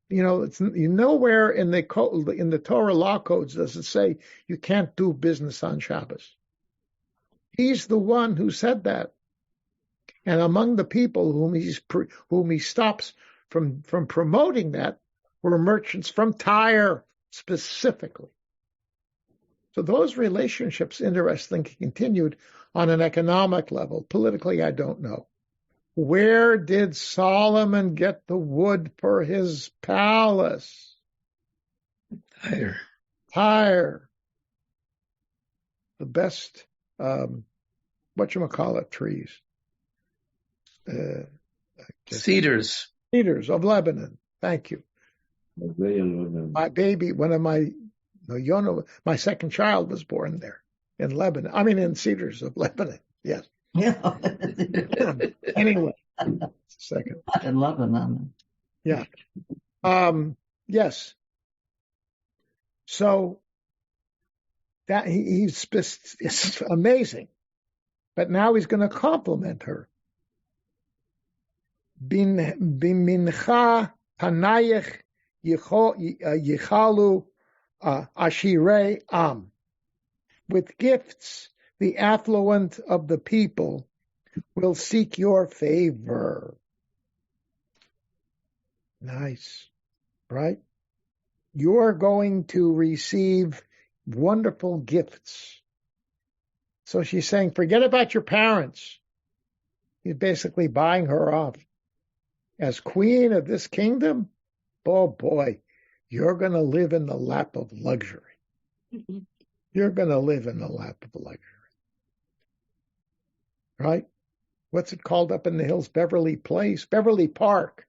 It's nowhere in the Torah law codes does it say you can't do business on Shabbos. He's the one who said that. And among the people whom he stops from promoting that were merchants from Tyre specifically. So those relationships, interestingly, continued on an economic level. Politically, I don't know. Where did Solomon get the wood for his palace? Tyre. The best, trees? Cedars. Cedars of Lebanon. Thank you. My baby, my second child was born there in Lebanon. I mean, in Cedars of Lebanon. Yes. Yeah. Anyway, second. In Lebanon. Yeah. Yes. So that it's amazing. But now he's going to compliment her. Bimincha panayich yichalu ashirei am. With gifts, the affluent of the people will seek your favor. Nice, right? You're going to receive wonderful gifts. So she's saying, forget about your parents. He's basically buying her off. As queen of this kingdom, oh boy, you're going to live in the lap of luxury. You're going to live in the lap of luxury. Right? What's it called up in the hills? Beverly Park.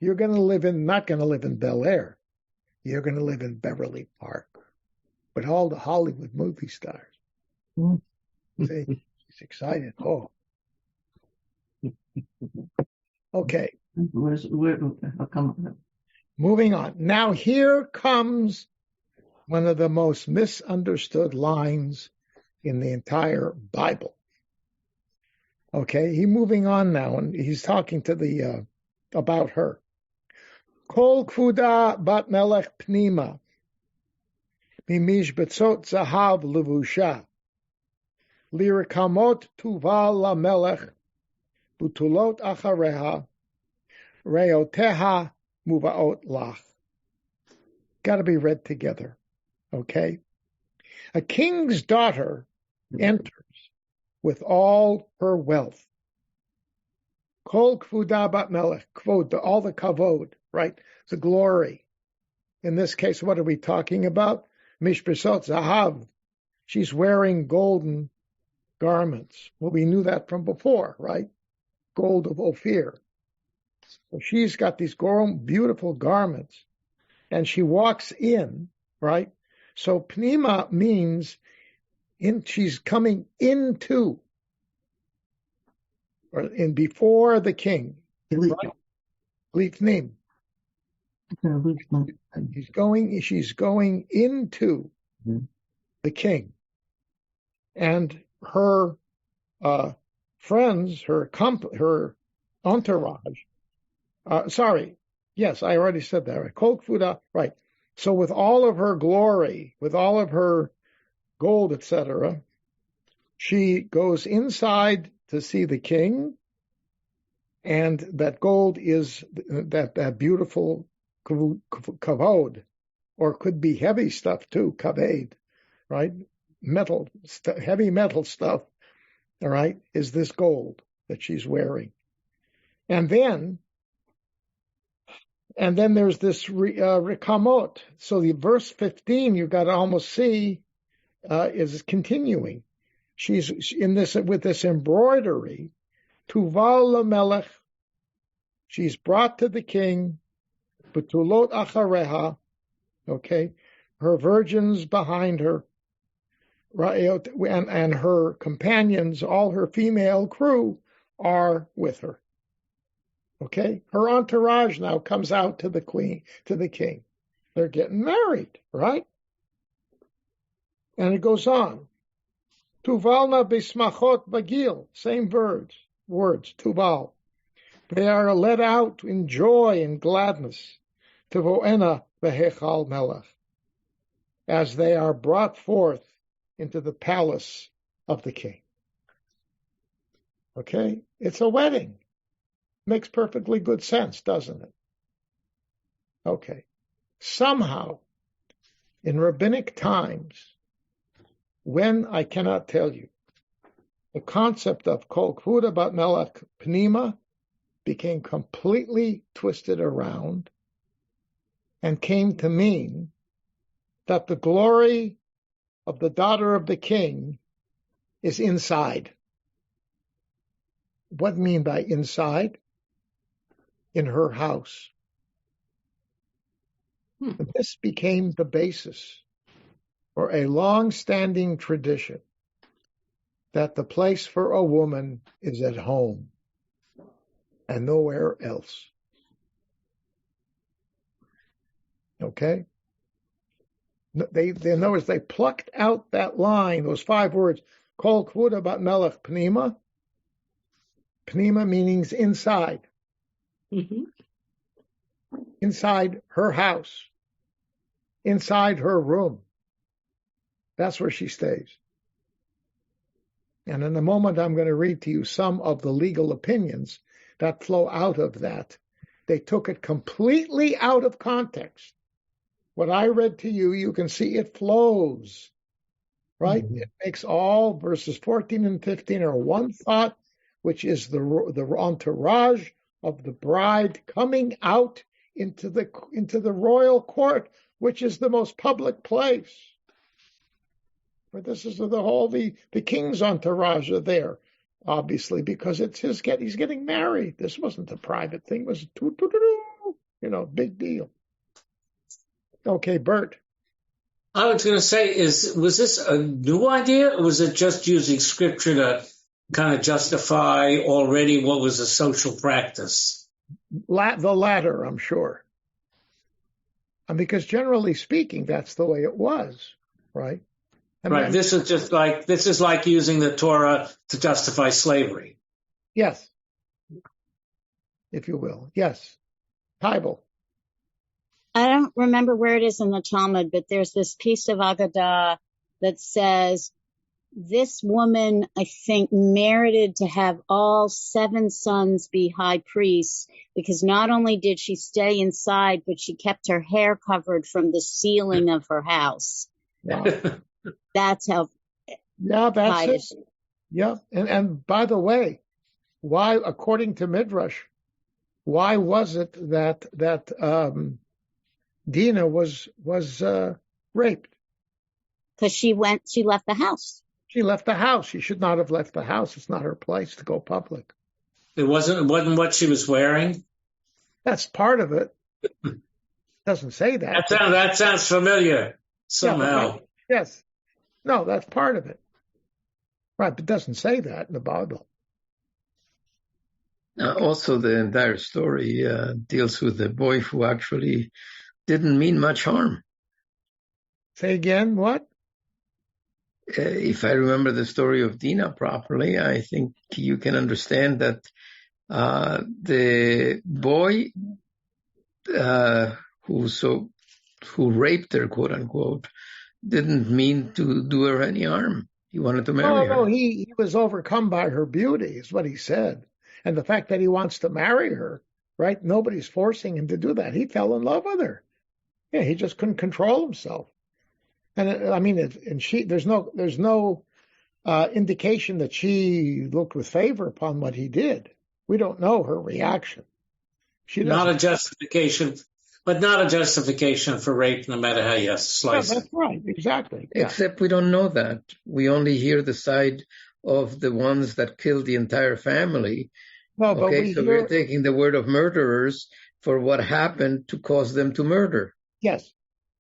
You're going to not going to live in Bel Air. You're going to live in Beverly Park with all the Hollywood movie stars. See, she's excited. Oh. Okay. Moving on. Now here comes one of the most misunderstood lines in the entire Bible. Okay, he's moving on now, and he's talking to about her. Kol kvuda bat melech pnima, mimishbetzot zahav levusha, lirikamot tuval la melech, butulot achareha, reoteha muvaot lach. Got to be read together, okay? A king's daughter enters with all her wealth. Kol kvuda bat melech, kvod, all the kavod, right? The glory. In this case, what are we talking about? Mishbesot zahav. She's wearing golden garments. Well, we knew that from before, right? Gold of Ophir. So she's got these beautiful garments, and she walks in, right? So pnima means she's coming into, or in before the king. Right? Lifnim. She's going into the king, and her friends, her entourage. Sorry, yes, I already said that. Right, Kol Kvuda, right. So with all of her glory, with all of her gold, etc., she goes inside to see the king, and that gold is that beautiful kavod, or could be heavy stuff too, kaved, right? Heavy metal stuff, all right, is this gold that she's wearing. And then there's this rikamot. So the verse 15, you've got to almost see, is continuing. She's in this, with this embroidery, tuval lamelech. She's brought to the king, betulot achareha, okay, her virgins behind her, and her companions, all her female crew, are with her. Okay, her entourage now comes out to the king. They're getting married, right? And it goes on. Tuvalna bismachot bagil, same words, tuval. They are led out in joy and gladness. Tevoena behechal melech, as they are brought forth into the palace of the king. Okay, it's a wedding. Makes perfectly good sense, doesn't it? Okay. Somehow, in rabbinic times, when I cannot tell you, the concept of kol kvuda bat melech pnima became completely twisted around and came to mean that the glory of the daughter of the king is inside. What do you mean by inside? In her house. This became the basis for a long-standing tradition that the place for a woman is at home and nowhere else. Okay? In other words, they plucked out that line, those 5 words, kol kvuda bat melech pnima. Pnima means inside. Mm-hmm. Inside her house. Inside her room. That's where she stays. And in a moment, I'm going to read to you some of the legal opinions that flow out of that. They took it completely out of context. What I read to you, you can see it flows, right? Mm-hmm. It makes all verses 14 and 15 are one thought, which is the entourage of the bride coming out into the royal court, which is the most public place. But this is the king's entourage are there, obviously, because it's he's getting married. This wasn't a private thing. It was big deal. Okay, Bert. I was going to say, was this a new idea, or was it just using scripture to kind of justify already what was a social practice? The latter, I'm sure. And because generally speaking, that's the way it was, right? Right. This is like using the Torah to justify slavery. Yes. If you will. Yes. Bible. I don't remember where it is in the Talmud, but there's this piece of Agadah that says this woman, I think, merited to have all 7 sons be high priests, because not only did she stay inside, but she kept her hair covered from the ceiling of her house. Wow. That's how. Yeah, that's it. Yeah, and by the way, why, according to Midrash, why was it that Dinah was raped? Because she left the house. She left the house. She should not have left the house. It's not her place to go public. It wasn't what she was wearing? That's part of it. Doesn't say that. That sounds familiar somehow. Yeah, yes. No, that's part of it. Right, but it doesn't say that in the Bible. Also, the entire story deals with a boy who actually didn't mean much harm. Say again, what? If I remember the story of Dinah properly, I think you can understand that the boy who raped her, quote unquote, didn't mean to do her any harm. He wanted to marry her. No, he was overcome by her beauty, is what he said. And the fact that he wants to marry her, right? Nobody's forcing him to do that. He fell in love with her. Yeah, he just couldn't control himself. And there's no indication that she looked with favor upon what he did. We don't know her reaction. Not a justification for rape, no matter how you slice it. That's right, exactly. Except we don't know that. We only hear the side of the ones that killed the entire family. No, but we're taking the word of murderers for what happened to cause them to murder. Yes,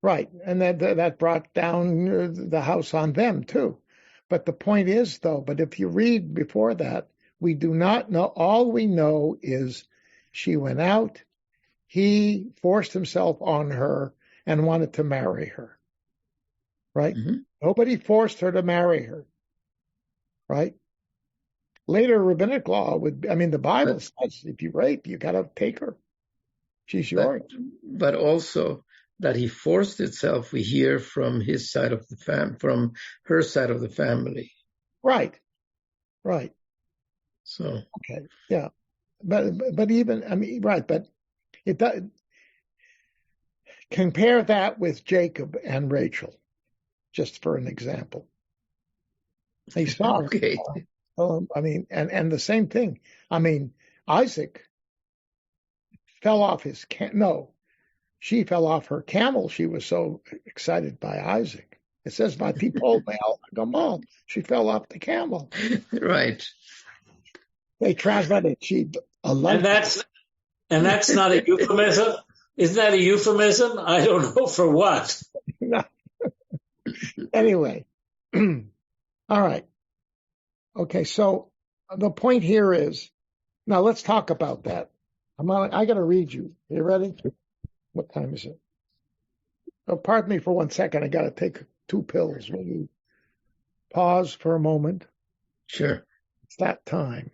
right. And that brought down the house on them, too. But the point is, though, but if you read before that, we do not know. All we know is she went out, he forced himself on her and wanted to marry her. Right? Mm-hmm. Nobody forced her to marry her. Right? Later, rabbinic law the Bible says if you rape, you got to take her. She's yours. But also that he forced itself, we hear from his side of the from her side of the family. Right. So. Okay. Yeah. But even, right. But it does. Compare that with Jacob and Rachel, just for an example. They saw okay. And the same thing. Isaac fell off his she fell off her camel. She was so excited by Isaac. It says, "Vatipol me'al gamal." She fell off the camel. Right. They translated and that's not a euphemism. Isn't that a euphemism? I don't know for what. Anyway, all right. Okay, so the point here is, now let's talk about that. I got to read you. Are you ready? What time is it? Oh, pardon me for 1 second. I got to take 2 pills. Will you pause for a moment? Sure. It's that time.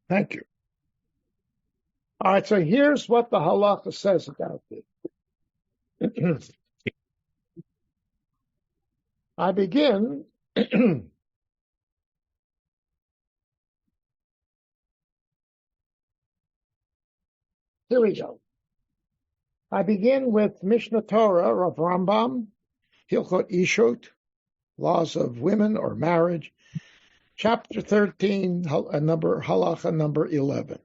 Thank you. All right, so here's what the halacha says about this. I begin here we go. I begin with Mishnah Torah of Rambam, Hilchot Ishut, Laws of Women or Marriage, Chapter 13, halacha number 11.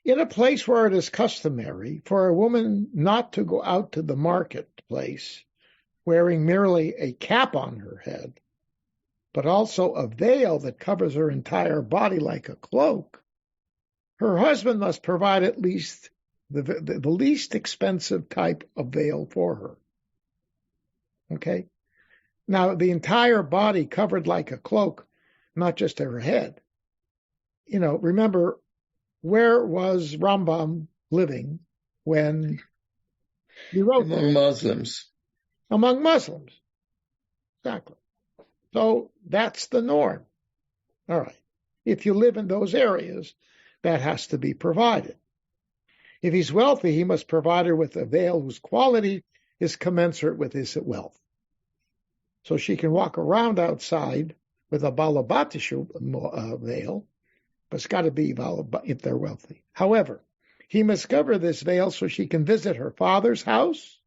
In a place where it is customary for a woman not to go out to the marketplace wearing merely a cap on her head, but also a veil that covers her entire body like a cloak, her husband must provide at least the least expensive type of veil for her. Okay? Now, the entire body covered like a cloak, not just her head. Remember, where was Rambam living when he wrote Among Muslims. Among Muslims. Exactly. So that's the norm. All right. If you live in those areas, that has to be provided. If he's wealthy, he must provide her with a veil whose quality is commensurate with his wealth. So she can walk around outside with a balabatishu veil, but it's got to be if they're wealthy. However, he must cover this veil so she can visit her father's house,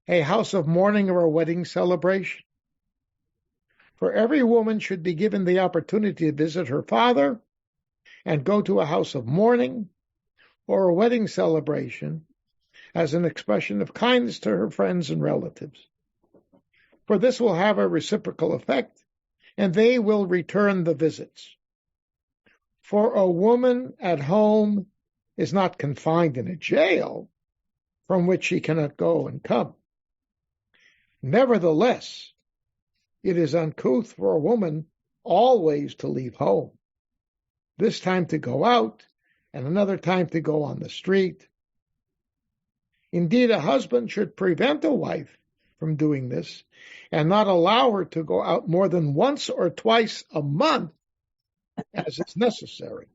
a house of mourning or a wedding celebration. For every woman should be given the opportunity to visit her father and go to a house of mourning or a wedding celebration as an expression of kindness to her friends and relatives. for this will have a reciprocal effect, and they will return the visits. For a woman at home is not confined in a jail from which she cannot go and come. Nevertheless, it is uncouth for a woman always to leave home, this time to go out, and another time to go on the street. Indeed, a husband should prevent a wife from doing this, and not allow her to go out more than once or twice a month, as is necessary.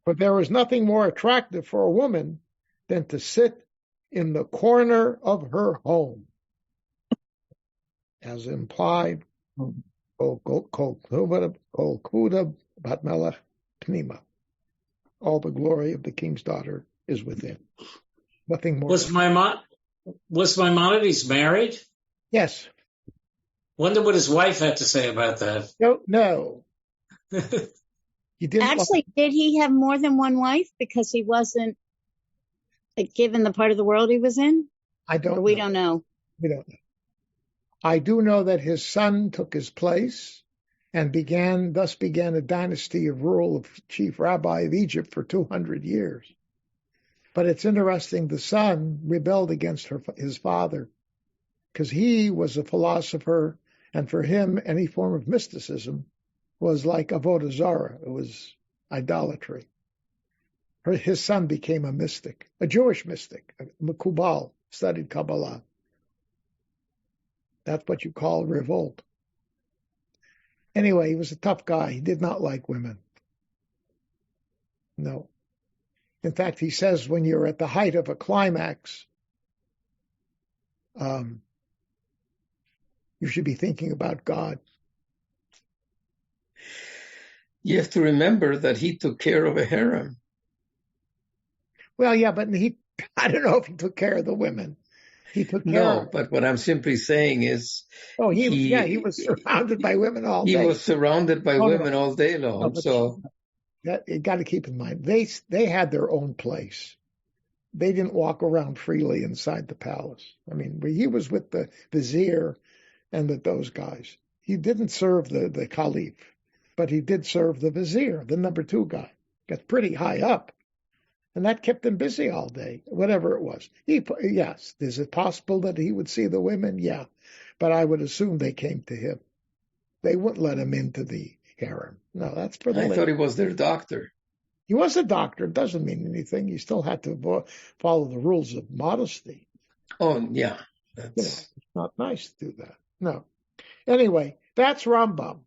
For there is nothing more attractive for a woman than to sit in the corner of her home, as implied, Kol kuda bat melech pnima. All the glory of the king's daughter is within. Nothing more. Was Maimonides married? Yes. Wonder what his wife had to say about that. No. He didn't. Actually, did he have more than one wife because he wasn't given the part of the world he was in? I don't know. We don't know. We don't know. I do know that his son took his place and thus began a dynasty of rule of chief rabbi of Egypt for 200 years. But it's interesting, the son rebelled against his father because he was a philosopher, and for him, any form of mysticism was like avodah zarah. It was idolatry. His son became a mystic, a Jewish mystic, a Makubal, studied Kabbalah. That's what you call revolt. Anyway, he was a tough guy. He did not like women. No. In fact, he says when you're at the height of a climax, you should be thinking about God. You have to remember that he took care of a harem. Well, yeah, but I don't know if he took care of the women. He took care No, but what I'm simply saying is... he was surrounded by women all day. He was surrounded by women all day long, so... You got to keep in mind, they had their own place. They didn't walk around freely inside the palace. I mean, he was with the vizier and with those guys. He didn't serve the caliph, but he did serve the vizier, the number 2 guy. Got pretty high up. And that kept him busy all day, whatever it was. Yes, is it possible that he would see the women? Yeah. But I would assume they came to him. They wouldn't let him into the harem. No, that's for the I thought he was their doctor. He was a doctor. It doesn't mean anything. You still had to follow the rules of modesty. Oh, yeah. It's not nice to do that. No. Anyway, that's Rambam.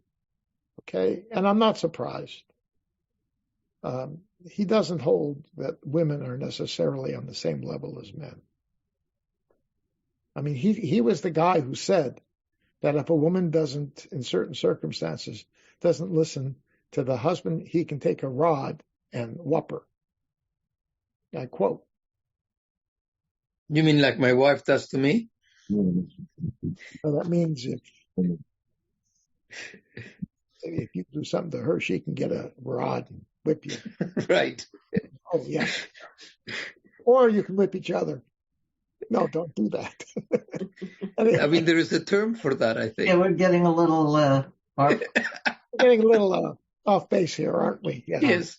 Okay? And I'm not surprised. He doesn't hold that women are necessarily on the same level as men. I mean, he was the guy who said that if a woman doesn't, in certain circumstances, doesn't listen to the husband, he can take a rod and whop her. I quote. You mean like my wife does to me? Well, that means if you do something to her, she can get a rod and whip you. Right. Oh, yeah. Or you can whip each other. No, don't do that. I mean, there is a term for that, I think. Yeah, we're getting a little off base here, aren't we? Yeah. Yes.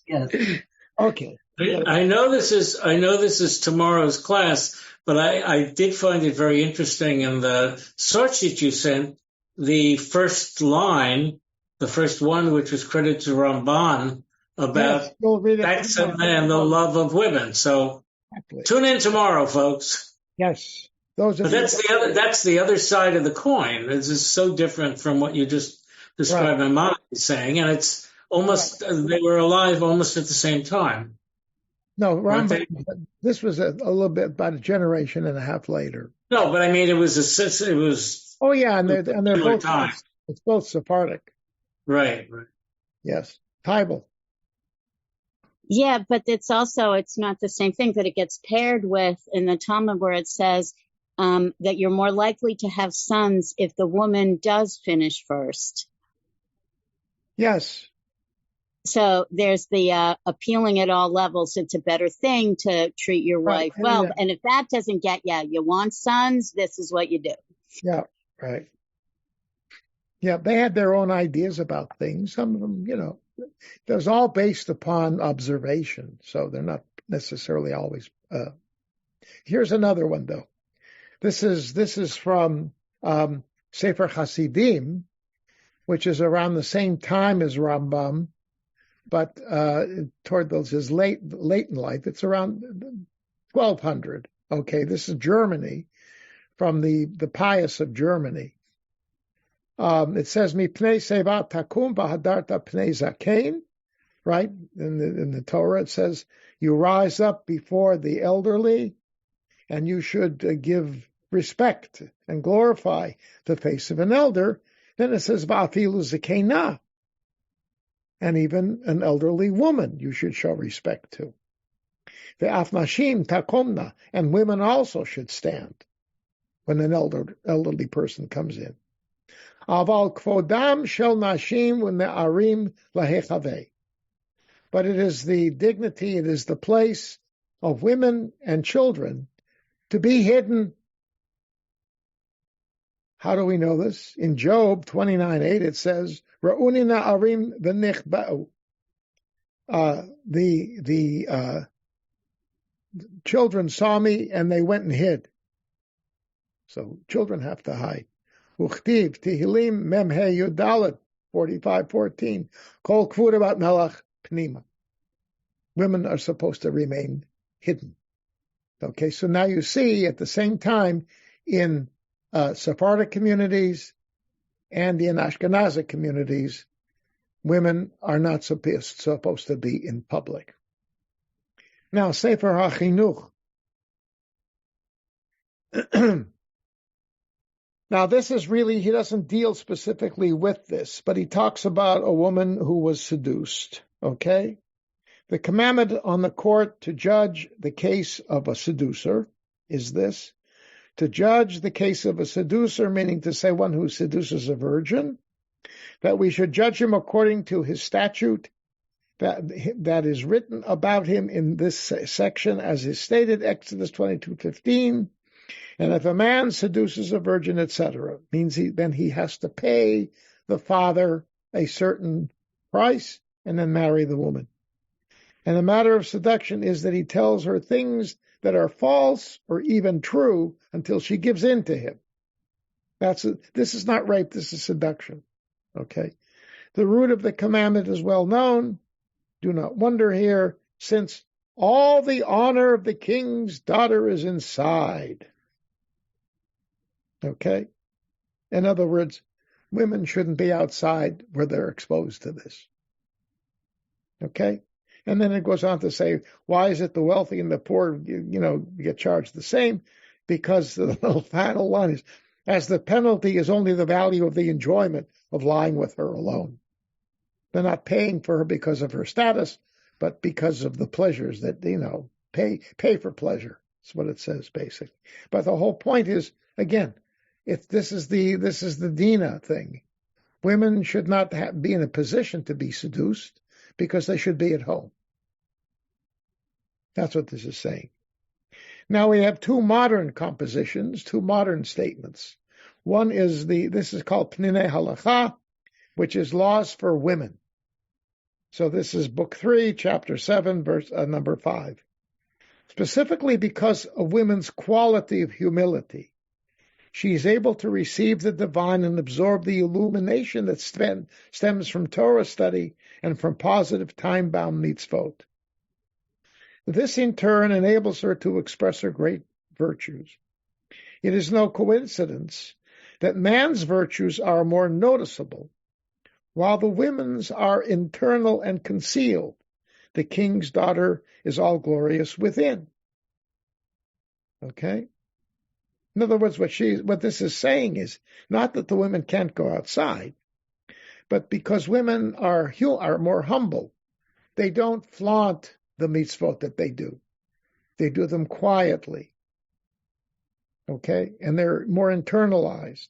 Okay. I know this is tomorrow's class, but I did find it very interesting in the source sheet you sent, the first line, the first one, which was credited to Ramban, about sex and the love of women. So tune in tomorrow, folks. Yes. But that's the other side of the coin. This is so different from what you just described my mom saying, and it's almost they were alive almost at the same time. No, Rambam, this was a little bit about a generation and a half later. No, but I mean it was. Oh yeah, and they're both time. It's both Sephardic. Right. Yes, Tybal. Yeah, but it's not the same thing that it gets paired with in the Talmud where it says that you're more likely to have sons if the woman does finish first. Yes. So there's the appealing at all levels. It's a better thing to treat your wife well. And if that doesn't get you want sons, this is what you do. Yeah. Right. Yeah, they had their own ideas about things. Some of them, it was all based upon observation, so they're not necessarily always. Here's another one, though. This is from Sefer Hasidim, which is around the same time as Rambam, but toward his late in life. It's around 1200. Okay, this is Germany, from the pious of Germany. It says, "Mipnei seva takum bahadarta pnei zakein," right? In the Torah, it says, "You rise up before the elderly, and you should give respect and glorify the face of an elder." Then it says, "Va'afilu zakena," and even an elderly woman you should show respect to. "Ve'af nashim takomna," and women also should stand when an elderly person comes in. Aval kvodam shel nashim u'ne'arim lahechaveh. But it is the dignity, it is the place of women and children to be hidden. How do we know this? In Job 29:8 it says, "Ra'uni na'arim v'nichba'u." The children saw me and they went and hid. So children have to hide. Uchtiv Tehillim Memhe Yudalet 45:14. Kol kvud about melach pnima. Women are supposed to remain hidden. Okay, so now you see at the same time in Sephardic communities and in Ashkenazic communities, women are not supposed to be in public. Now, Sefer HaChinuch. Now, this is really, he doesn't deal specifically with this, but he talks about a woman who was seduced, okay? The commandment on the court to judge the case of a seducer is this: to judge the case of a seducer, meaning to say one who seduces a virgin, that we should judge him according to his statute that is written about him in this section, as is stated, Exodus 22:15. And if a man seduces a virgin, etc., means then he has to pay the father a certain price and then marry the woman. And the matter of seduction is that he tells her things that are false or even true until she gives in to him. This is not rape, this is seduction. Okay. The root of the commandment is well known. Do not wonder here, since all the honor of the king's daughter is inside. Okay? In other words, women shouldn't be outside where they're exposed to this. Okay? And then it goes on to say, why is it the wealthy and the poor, get charged the same? Because the final line is, as the penalty is only the value of the enjoyment of lying with her alone. They're not paying for her because of her status, but because of the pleasures that, pay for pleasure. That's what it says, basically. But the whole point is, again, this is the Dina thing. Women should not be in a position to be seduced because they should be at home. That's what this is saying. Now we have two modern compositions, two modern statements. One is this is called Pninei Halacha, which is laws for women. So this is book 3, chapter 7, verse number 5. Specifically because of women's quality of humility, she is able to receive the divine and absorb the illumination that stems from Torah study and from positive time-bound mitzvot. This, in turn, enables her to express her great virtues. It is no coincidence that man's virtues are more noticeable, while the women's are internal and concealed. The king's daughter is all glorious within. Okay? In other words, what this is saying is not that the women can't go outside, but because women are more humble, they don't flaunt the mitzvot that they do. They do them quietly. Okay? And they're more internalized.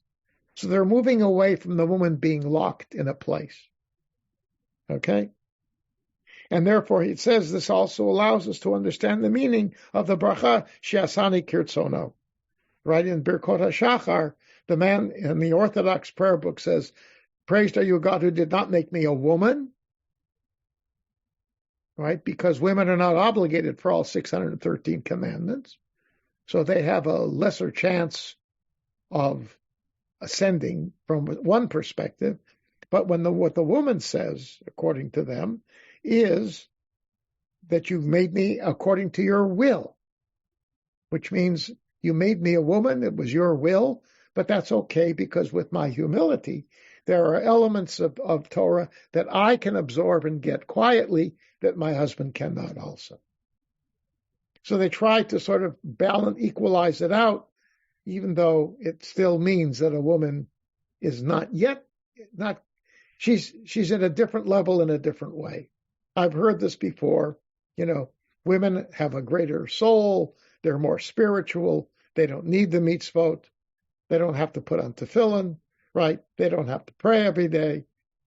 So they're moving away from the woman being locked in a place. Okay? And therefore, it says this also allows us to understand the meaning of the bracha, She'asani kirtzono. right? In Birkot HaShachar, the man in the Orthodox prayer book says, "Praised are you, God, who did not make me a woman," right? Because women are not obligated for all 613 commandments. So they have a lesser chance of ascending from one perspective. But what the woman says, according to them, is that you've made me according to your will, which means you made me a woman. It was your will, but that's okay, because with my humility, there are elements of Torah that I can absorb and get quietly that my husband cannot also. So they try to sort of equalize it out, even though it still means that a woman is she's at a different level in a different way. I've heard this before. Women have a greater soul. They're more spiritual. They don't need the mitzvot. They don't have to put on tefillin, right? They don't have to pray every day.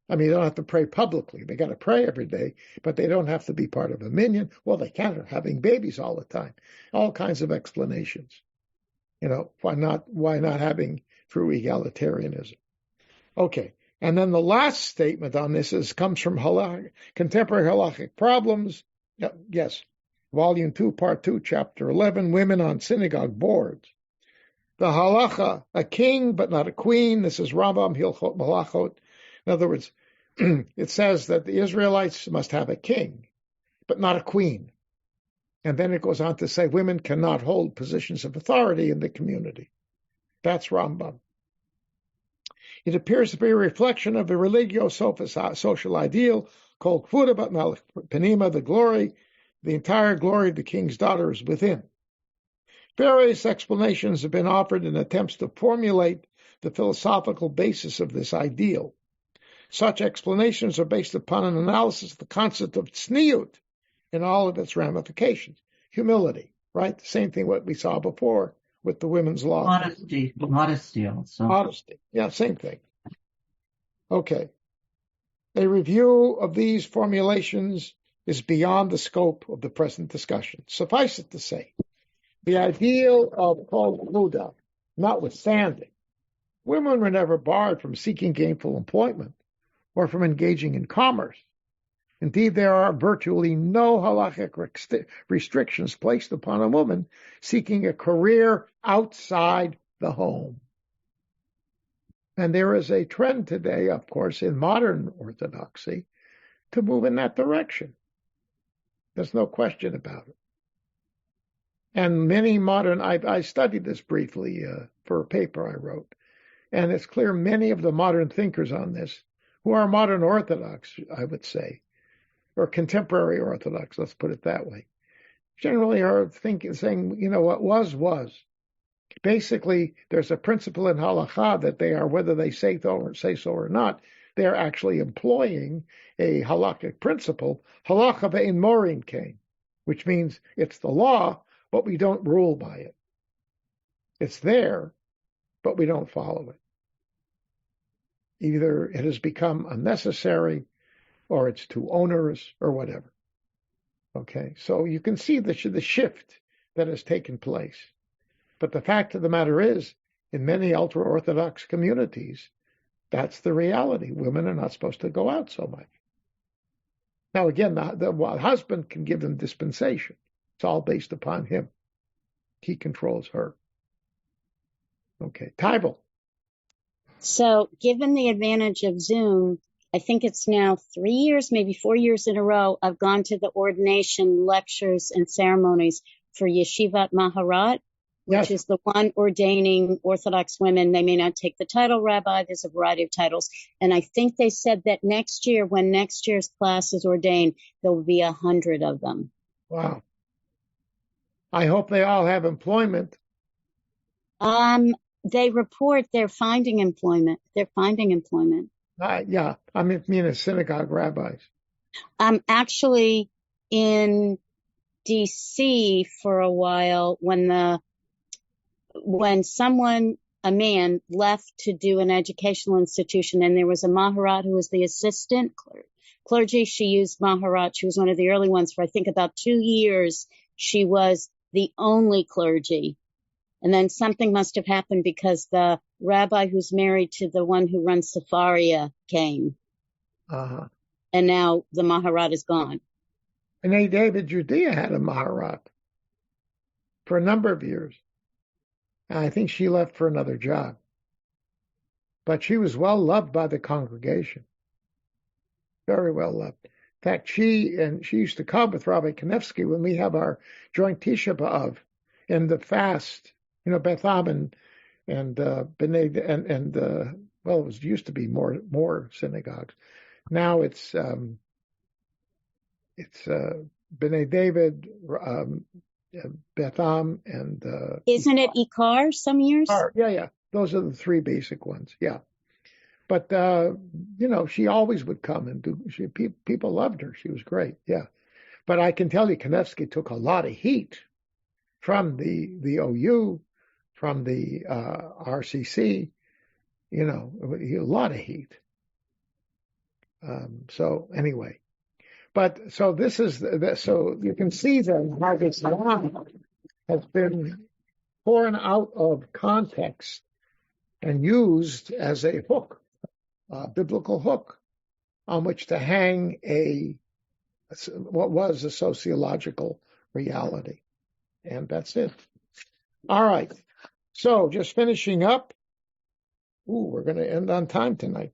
I mean, they don't have to pray publicly. They got to pray every day, but they don't have to be part of a minyan. Well, they can't. They're having babies all the time. All kinds of explanations. Why not having true egalitarianism? Okay. And then the last statement on this comes from Contemporary Halachic Problems. Yes. Volume 2, Part 2, Chapter 11, Women on Synagogue Boards. The halacha, a king but not a queen. This is Rembaum, Hilchot Malachot. In other words, it says that the Israelites must have a king, but not a queen. And then it goes on to say women cannot hold positions of authority in the community. That's Rambam. It appears to be a reflection of the religio-social ideal called Kvuda bat Melech Penima, the entire glory of the king's daughter is within. Various explanations have been offered in attempts to formulate the philosophical basis of this ideal. Such explanations are based upon an analysis of the concept of tzniut in all of its ramifications. Humility, right? The same thing what we saw before with the women's law. Modesty also. Modesty, yeah, same thing. Okay. A review of these formulations is beyond the scope of the present discussion. Suffice it to say, the ideal of called Kvuda, notwithstanding, women were never barred from seeking gainful employment or from engaging in commerce. Indeed, there are virtually no halachic restrictions placed upon a woman seeking a career outside the home. And there is a trend today, of course, in modern Orthodoxy to move in that direction. There's no question about it. And many modern, I studied this briefly for a paper I wrote, and it's clear many of the modern thinkers on this, who are modern Orthodox, I would say, or contemporary Orthodox, let's put it that way, generally are saying, what was. Basically, there's a principle in halakha that they are, whether they say so or not, they are actually employing a halakhic principle, halakha ve'in morin kain, which means it's the law, but we don't rule by it. It's there, but we don't follow it. Either it has become unnecessary, or it's too onerous, or whatever. Okay, so you can see the shift that has taken place. But the fact of the matter is, in many ultra-Orthodox communities, that's the reality. Women are not supposed to go out so much. Now, again, the husband can give them dispensation. It's all based upon him. He controls her. Okay, Tybal. So, given the advantage of Zoom, I think it's now 3 years, maybe 4 years in a row, I've gone to the ordination lectures and ceremonies for Yeshivat Maharat, which is the one ordaining Orthodox women. They may not take the title rabbi. There's a variety of titles. And I think they said that next year, when next year's class is ordained, there will be 100 of them. Wow. I hope they all have employment. They report they're finding employment. They're finding employment. Yeah, I mean as synagogue rabbis. Actually, in D.C. for a while, when a man left to do an educational institution, and there was a Maharat who was the assistant clergy. She used Maharat. She was one of the early ones for, I think, about 2 years. She was the only clergy. And then something must have happened because the rabbi who's married to the one who runs Safaria came. Uh-huh. And now the Maharat is gone. And David Judea had a Maharat for a number of years. And I think she left for another job. But she was well loved by the congregation. Very well loved. In fact, she used to come with Rabbi Kanevsky when we have our joint Tisha B'Av and the fast, Beth Am and B'nai, well, it used to be more synagogues. Now it's B'nai David, Beth Am, and isn't it Ikar some years? Yeah. Those are the three basic ones. Yeah. But, she always would come and people loved her. She was great. Yeah. But I can tell you, Kanevsky took a lot of heat from the OU, from the RCC, a lot of heat. So anyway, so this is, so you can see that how this line has been torn out of context and used as a hook, a biblical hook, on which to hang what was a sociological reality. And that's it. All right. So just finishing up. We're going to end on time tonight.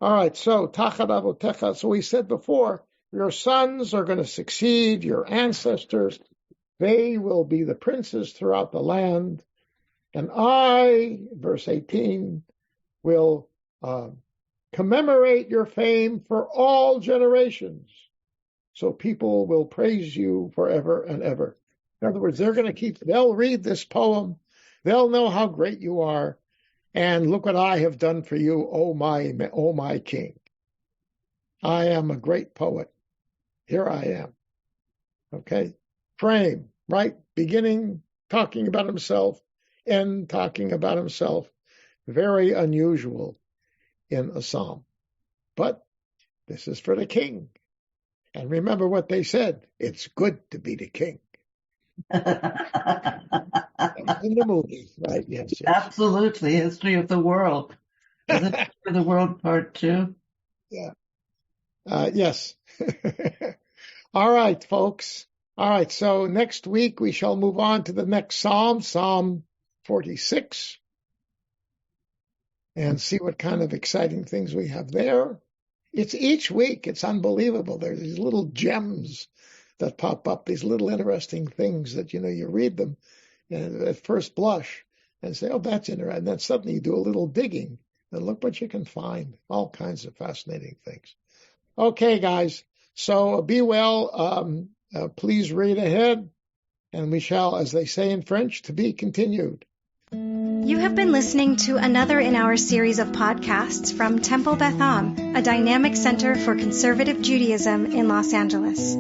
All right. So, Tachad Avotecha. So we said before, your sons are going to succeed your ancestors. They will be the princes throughout the land. And I, verse 18, will commemorate your fame for all generations. So people will praise you forever and ever. In other words, they'll read this poem. They'll know how great you are. And look what I have done for you, oh my king. I am a great poet. Here I am. Okay. Frame, right? Beginning talking about himself, end talking about himself. Very unusual in a psalm. But this is for the king. And remember what they said. It's good to be the king. In the movie, right? Yes. Absolutely. History of the World. Is it History of the World Part 2? Yeah. Yes. All right, folks. All right. So next week we shall move on to the next Psalm, Psalm 46, and see what kind of exciting things we have there. It's each week. It's unbelievable. There's these little gems that pop up, these little interesting things that, you read them at first blush and say, oh, that's interesting. And then suddenly you do a little digging and look what you can find. All kinds of fascinating things. Okay, guys. So be well. Please read ahead. And we shall, as they say in French, to be continued. You have been listening to another in our series of podcasts from Temple Beth Am, a dynamic center for conservative Judaism in Los Angeles.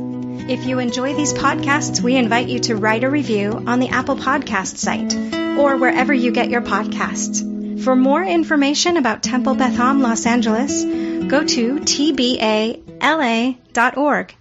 If you enjoy these podcasts, we invite you to write a review on the Apple Podcast site or wherever you get your podcasts. For more information about Temple Beth Am Los Angeles, go to tbala.org.